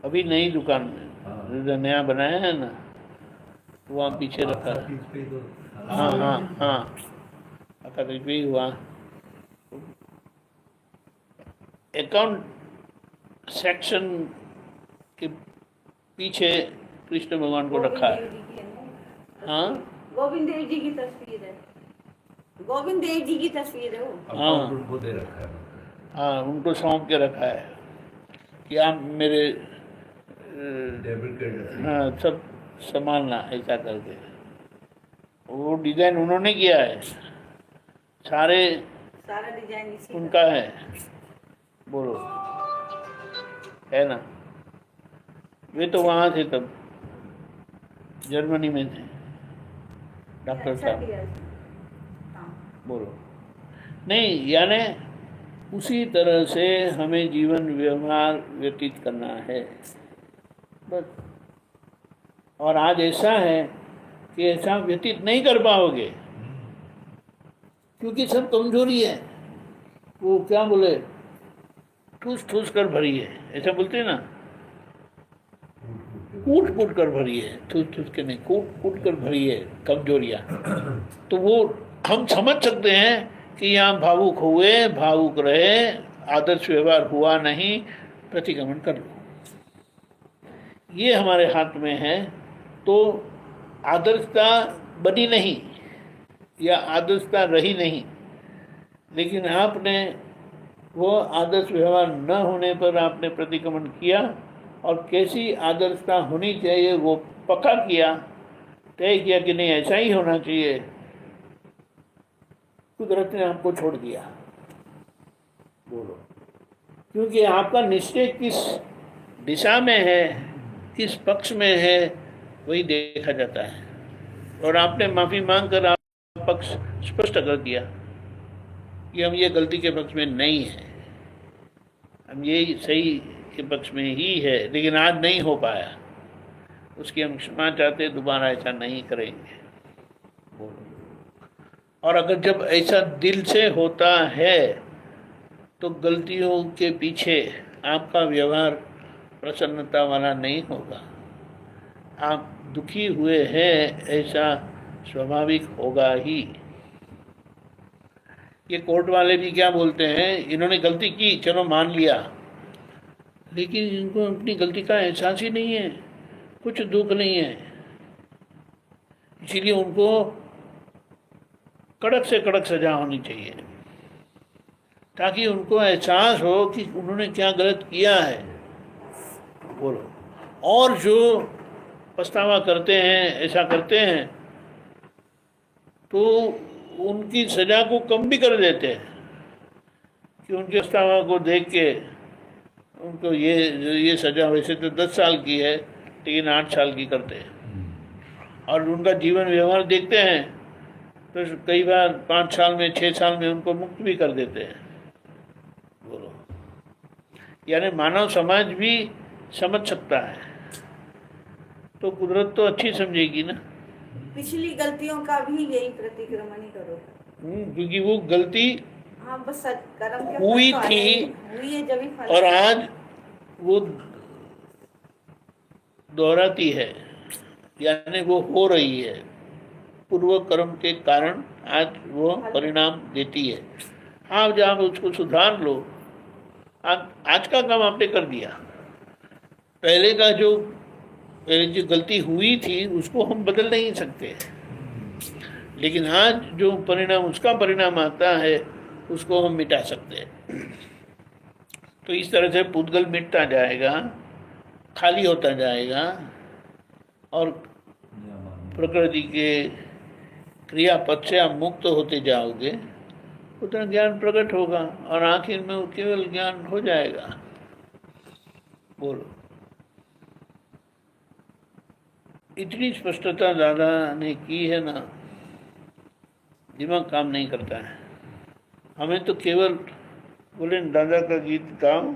अभी नई दुकान में जो नया बनाया है ना, तो वहाँ पीछे रखा है। हाँ हाँ हाँ, अकादमी भी हुआ। अकाउंट सेक्शन के पीछे कृष्ण भगवान को रखा है। हाँ, गोविंद देव जी की तस्वीर है, गोविंद देव जी की तस्वीर है वो। हाँ उनको दे रखा है। हाँ, उनको सौंप के रखा है कि आप मेरे डेबिट क्रेडिट। हाँ सब संभालना, ऐसा करके। वो डिजाइन उन्होंने किया है, सारा डिजाइन इसी का। उनका है। बोलो है ना। वे तो वहाँ थे तब, जर्मनी में थे डॉक्टर अच्छा साहब। किया। बोलो नहीं, यानी उसी तरह से हमें जीवन व्यवहार व्यतीत करना है बस। और आज ऐसा है कि ऐसा व्यतीत नहीं कर पाओगे, क्योंकि सब कमजोरी है। वो क्या बोले, ठूस ठूस कर भरी है, ऐसा बोलते हैं ना, कूट कूट कर भरी है, ठूस ठूस के नहीं, कूट कूट कर भरी है कमजोरियां। तो वो हम समझ सकते हैं कि यहाँ भावुक हुए, भावुक रहे, आदर्श व्यवहार हुआ नहीं, प्रतिक्रमण कर लो, ये हमारे हाथ में है। तो आदर्शता बनी नहीं या आदर्शता रही नहीं, लेकिन आपने वो आदर्श व्यवहार न होने पर आपने प्रतिक्रमण किया, और कैसी आदर्शता होनी चाहिए वो पक्का किया, तय किया कि नहीं ऐसा ही होना चाहिए। कुदरत ने आपको छोड़ दिया। बोलो, क्योंकि आपका निश्चय किस दिशा में है, किस पक्ष में है, वही देखा जाता है। और आपने माफी मांगकर आप पक्ष स्पष्ट कर दिया कि हम ये गलती के पक्ष में नहीं है, हम ये सही के पक्ष में ही है, लेकिन आज नहीं हो पाया, उसकी हम क्षमा चाहते, दोबारा ऐसा नहीं करेंगे। बोलो, और अगर जब ऐसा दिल से होता है तो गलतियों के पीछे आपका व्यवहार प्रसन्नता वाला नहीं होगा, आप दुखी हुए हैं ऐसा स्वाभाविक होगा ही। ये कोर्ट वाले भी क्या बोलते हैं, इन्होंने गलती की, चलो मान लिया, लेकिन इनको अपनी गलती का एहसास ही नहीं है, कुछ दुख नहीं है, इसीलिए उनको कड़क से कड़क सजा होनी चाहिए, ताकि उनको एहसास हो कि उन्होंने क्या गलत किया है। बोलो, और जो पछतावा करते हैं, ऐसा करते हैं, तो उनकी सजा को कम भी कर देते हैं कि उनके पछतावा को देख के उनको ये सजा वैसे तो 10 साल की है, लेकिन 8 साल की करते हैं। और उनका जीवन व्यवहार देखते हैं तो कई बार 5 साल में, 6 साल में उनको मुक्त भी कर देते हैं। बोलो, यानी मानव समाज भी समझ सकता है, तो कुदरत तो अच्छी समझेगी ना। पिछली गलतियों का भी यही प्रतिक्रमण ही करो। क्योंकि वो गलती हाँ, बस कर्म के हुई फल तो थी, हुई है जब ही फल, और आज वो दोहराती है, यानी वो हो रही है, पूर्व कर्म के कारण आज वो परिणाम देती है। आप जब उसको सुधार लो, आज का काम आपने कर दिया, पहले जो गलती हुई थी उसको हम बदल नहीं सकते, लेकिन आज जो परिणाम, उसका परिणाम आता है, उसको हम मिटा सकते हैं। तो इस तरह से पुद्गल मिटता जाएगा, खाली होता जाएगा, और प्रकृति के क्रियापद से आप मुक्त होते जाओगे, उतना ज्ञान प्रकट होगा, और आखिर में वो केवल ज्ञान हो जाएगा। बोलो, इतनी स्पष्टता दादा ने की है ना, दिमाग काम नहीं करता है। हमें तो केवल बोले दादा का गीत गाओ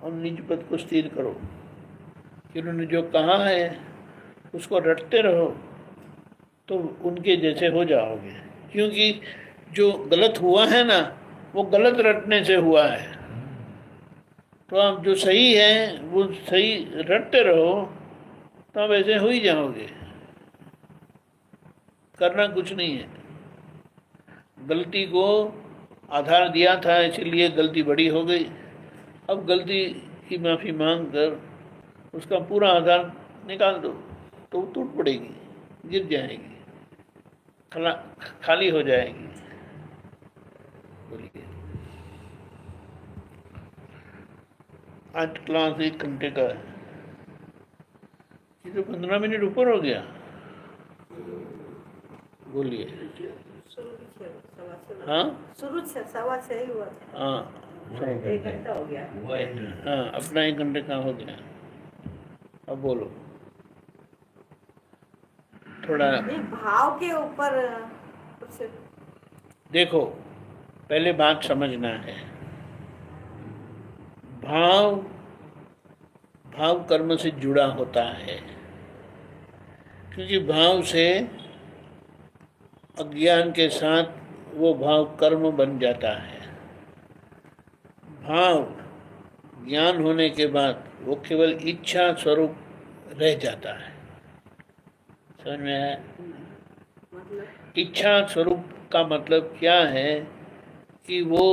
और निज पद को स्थिर करो कि उन्होंने जो कहा है उसको रटते रहो तो उनके जैसे हो जाओगे। क्योंकि जो गलत हुआ है ना वो गलत रटने से हुआ है, तो आप जो सही है वो सही रटते रहो तो आप ऐसे हो ही जाओगे। करना कुछ नहीं है। गलती को आधार दिया था इसलिए गलती बड़ी हो गई। अब गलती की माफ़ी मांग कर उसका पूरा आधार निकाल दो तो वो टूट पड़ेगी, गिर जाएगी, खाली हो जाएगी। बोलिए। आज क्लास 1 घंटे का है, ये तो 15 मिनट ऊपर हो गया। बोलिए। हाँ शुरू से 6:15 ही हुआ था। हाँ 1 घंटा हो गया। हुआ ही नहीं। हाँ अपना 1 घंटे का हो गया। अब बोलो थोड़ा। नहीं, भाव के ऊपर कुछ देखो, पहले बात समझना है। भाव भाव कर्म से जुड़ा होता है, क्योंकि भाव से अज्ञान के साथ वो भाव कर्म बन जाता है। भाव ज्ञान होने के बाद वो केवल इच्छा स्वरूप रह जाता है। समझ में आया? इच्छा स्वरूप का मतलब क्या है कि वो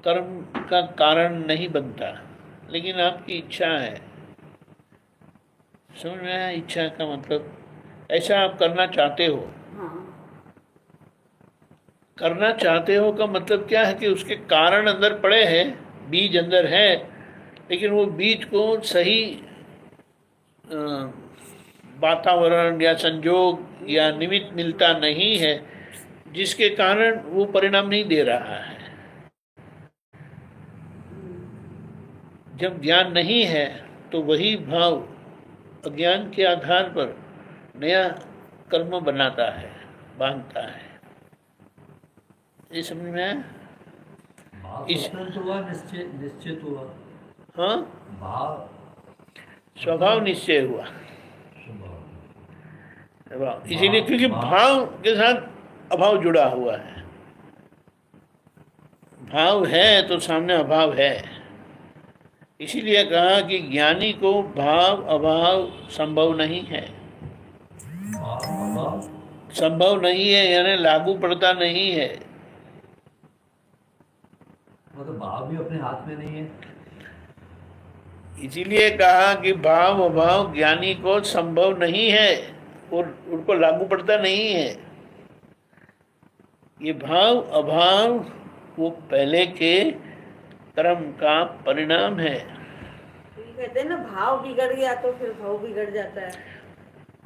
कर्म का कारण नहीं बनता, लेकिन आपकी इच्छा है। समझ में आया? इच्छा का मतलब ऐसा आप करना चाहते हो। करना चाहते हो का मतलब क्या है कि उसके कारण अंदर पड़े हैं, बीज अंदर है, लेकिन वो बीज को सही वातावरण या संजोग या निमित्त मिलता नहीं है, जिसके कारण वो परिणाम नहीं दे रहा है। जब ज्ञान नहीं है तो वही भाव अज्ञान के आधार पर नया कर्म बनाता है, बांधता है। ये समझ में आया? भाव इस- स्वतंत्र हुआ, निश्चित हुआ। हाँ, भाव स्वभाव निश्चय हुआ। स्वभाव। इसीलिए क्योंकि भाव के साथ अभाव जुड़ा हुआ है। भाव है तो सामने अभाव है। इसीलिए कहा कि ज्ञानी को भाव अभाव संभव नहीं है। भाव संभव नहीं है यानी लागू पड़ता नहीं है। मतलब भाव भी अपने हाथ में नहीं है। इसीलिए कहा कि भाव अभाव ज्ञानी को संभव नहीं है और उनको लागू पड़ता नहीं है। ये भाव अभाव वो पहले के कर्म का परिणाम है। कहते हैं ना, भाव बिगड़ गया तो फिर भाव बिगड़ जाता है।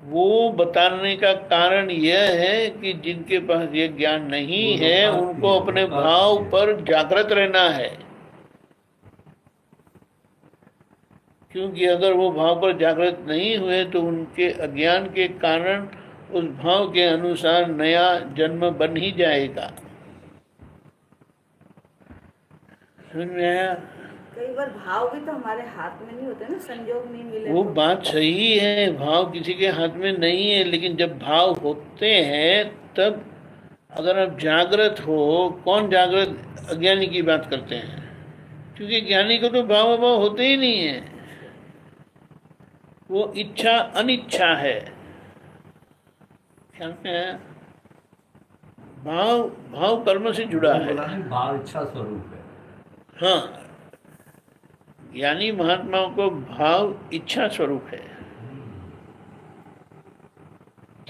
वो बताने का कारण यह है कि जिनके पास ये ज्ञान नहीं है उनको अपने भाव पर जागृत रहना है। क्योंकि अगर वो भाव पर जागृत नहीं हुए तो उनके अज्ञान के कारण उस भाव के अनुसार नया जन्म बन ही जाएगा। समझ में आया? कई बार भाव भी तो हमारे हाथ में नहीं होते ना, संजोग नहीं मिले वो तो। बात सही है, भाव किसी के हाथ में नहीं है, लेकिन जब भाव होते हैं तब अगर आप जागृत हो, कौन जागृत? अज्ञानी की बात करते हैं, क्योंकि ज्ञानी को तो भाव अभाव होते ही नहीं है। वो इच्छा अनिच्छा है। ख्याल में आया? भाव भाव कर्म से जुड़ा है। बोला नहीं, भाव इच्छा स्वरूप है। हाँ, ज्ञानी महात्माओं को भाव इच्छा स्वरूप है।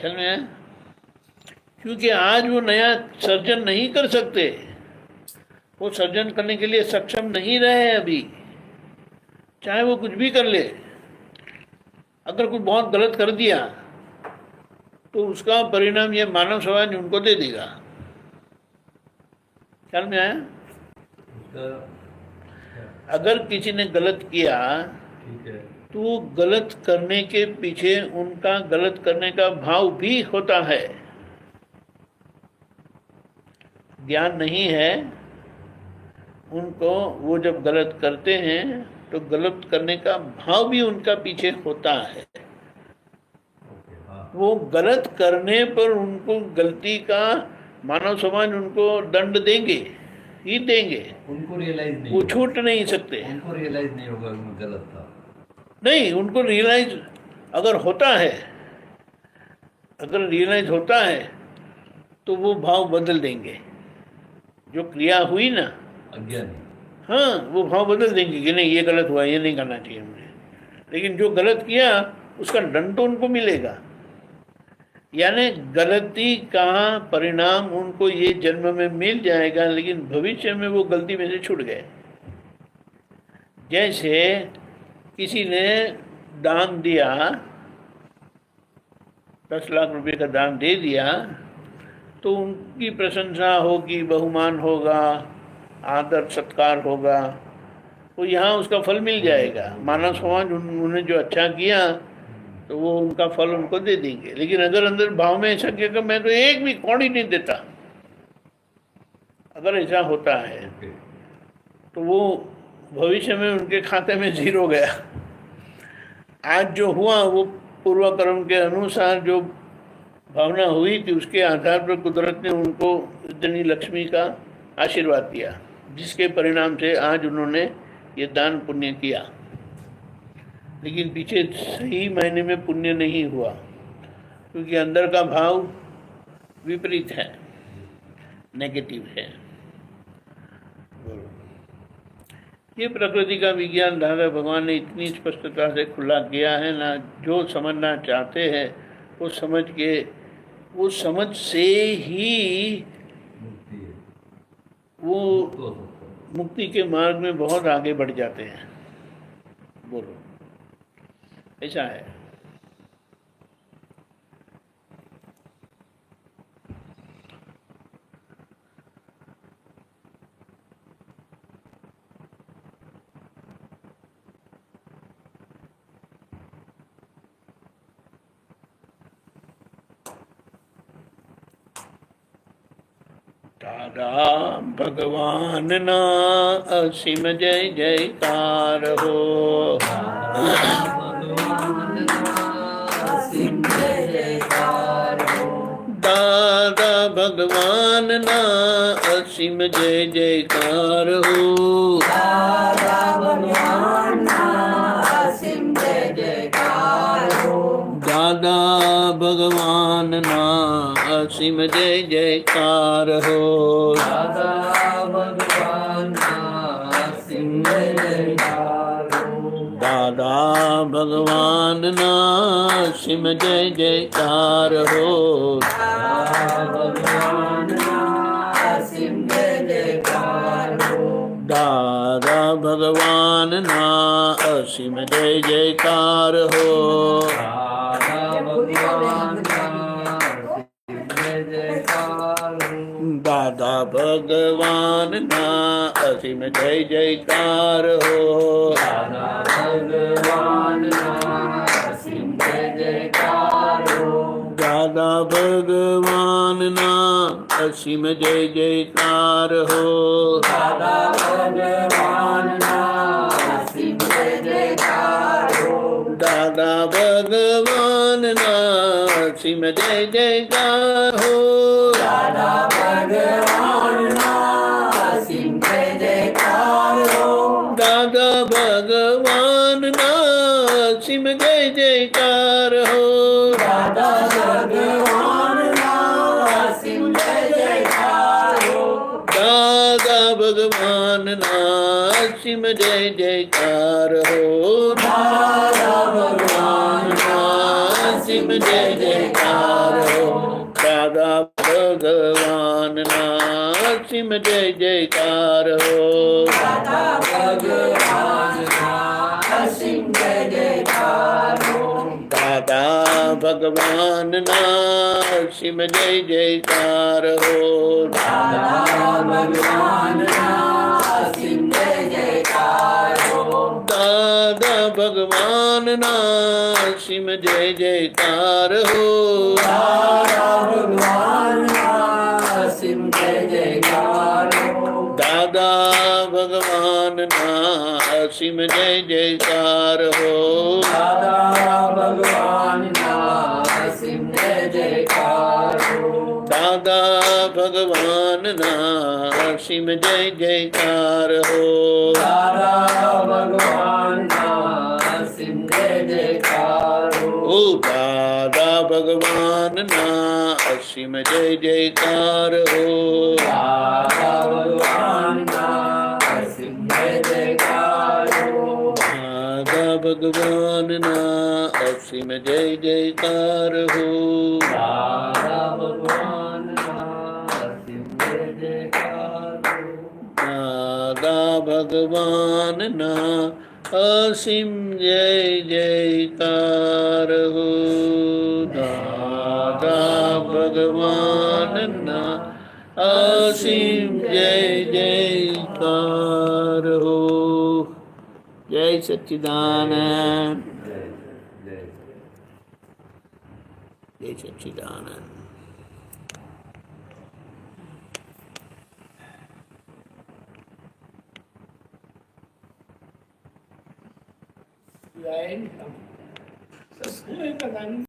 ख्याल में आया? क्योंकि आज वो नया सर्जन नहीं कर सकते, वो सर्जन करने के लिए सक्षम नहीं रहे अभी, चाहे वो कुछ भी कर ले। अगर कुछ बहुत गलत कर दिया तो उसका परिणाम ये मानव समाज उनको दे देगा। ख्याल में आया? अगर किसी ने गलत किया ठीक है। तो गलत करने के पीछे उनका गलत करने का भाव भी होता है। ज्ञान नहीं है उनको वो जब गलत करते हैं तो गलत करने का भाव भी उनका पीछे होता है। हाँ वो गलत करने पर उनको गलती का मानव समाज उनको दंड देंगे ही देंगे, उनको रियलाइज नहीं वो होगा। छूट नहीं सकते। उनको रियलाइज नहीं होगा कि मैं गलत था। नहीं, उनको रियलाइज अगर होता है, अगर रियलाइज होता है तो वो भाव बदल देंगे। जो क्रिया हुई ना, अज्ञानी। हाँ, वो भाव बदल देंगे कि नहीं ये गलत हुआ, ये नहीं करना चाहिए मुझे। लेकिन जो गलत किया उसका दंड तो उनको मिलेगा। यानी गलती का परिणाम उनको ये जन्म में मिल जाएगा, लेकिन भविष्य में वो गलती में से छूट गए। जैसे किसी ने दान दिया, 10 लाख रुपए का दान दे दिया, तो उनकी प्रशंसा होगी, बहुमान होगा, आदर सत्कार होगा, तो यहाँ उसका फल मिल जाएगा। मानव समाज उन्होंने जो अच्छा किया तो वो उनका फल उनको दे देंगे। लेकिन अगर अंदर भाव में ऐसा किया कि मैं तो एक भी कौड़ी नहीं देता, अगर ऐसा होता है ओके। तो वो भविष्य में उनके खाते में 0 गया। आज जो हुआ वो पूर्व कर्म के अनुसार जो भावना हुई थी उसके आधार पर कुदरत ने उनको इतनी लक्ष्मी का आशीर्वाद दिया, जिसके परिणाम से आज उन्होंने ये दान पुण्य किया। लेकिन पीछे सही मायने में पुण्य नहीं हुआ, क्योंकि अंदर का भाव विपरीत है, नेगेटिव है। ये प्रकृति का विज्ञान धारा भगवान ने इतनी स्पष्टता से खुला किया है ना, जो समझना चाहते हैं वो समझ के, वो समझ से ही मुक्ति है। वो मुक्त हो सकता है। मुक्ति के मार्ग में बहुत आगे बढ़ जाते हैं। बोलो, ऐसा है। दादा भगवान ना असीम जय जयकार हो। दादा भगवान ना असीम जय जयकार हो। दादा भगवान ना असीम जय जयकार हो। दादा भगवान ना सिंह जयकार हो। दादा भगवान ना असीम जय जयकार हो। भगवान ना सिंह जयकार हो। दादा भगवान ना असीम जय जयकार हो। दादा भगवान ना असीम जय जयकार हो। दादा भगवान ना सिंह जयकार हो। दादा भगवान ना असीम जय जयकार हो। दादा भगवान ना सिंह जयकार हो। दादा भगवान ना असीम जय जयकार हो। दादा भगवान ना सिंह जयकार हो। दादा भगवान ना असीम जय जयकार हो। दादा भगवान ना सिंह जयकार हो। दादा भगवान ना असीम जय जयकार हो। दादा भगवान ना असीम जय जयकार हो। दादा भगवान ना असीम जय जयकार हो। दादा भगवान ना सिंह जयकार हो। दादा भगवान ना असीम जय जयकार हो। दादा भगवान ना सिंह जयकार हो। दादा भगवान ना असीम जय जयकार हो। दादा भगवान ना सिंह जयकार हो। दादा ભગવાન ના અસીમ જય જયકાર હો દાદા ભગવાન ના અસીમ જય જયકાર હો દાદા ભગવાન ના અસીમ જય જયકાર હો દાદા ભગવાન ના અસીમ જય જયકાર હો ઓ દાદા ભગવાન ના અસીમ જય જયકાર હો દાદા ભગવાન ના અસીમ જય જયકાર હો દાદા ભગવાન ના અસીમ જય જયકાર હો દાદા ભગવાન ના અસીમ જય જયકાર હો દાદા ભગવાન ના અસીમ જય જયકાર હો દાદા ભગવાન ના અસીમ જય જયકાર હો જય સચ્ચિદાનંદ જય જય જય સચ્ચિદાનંદ Lain. Sesuai dengan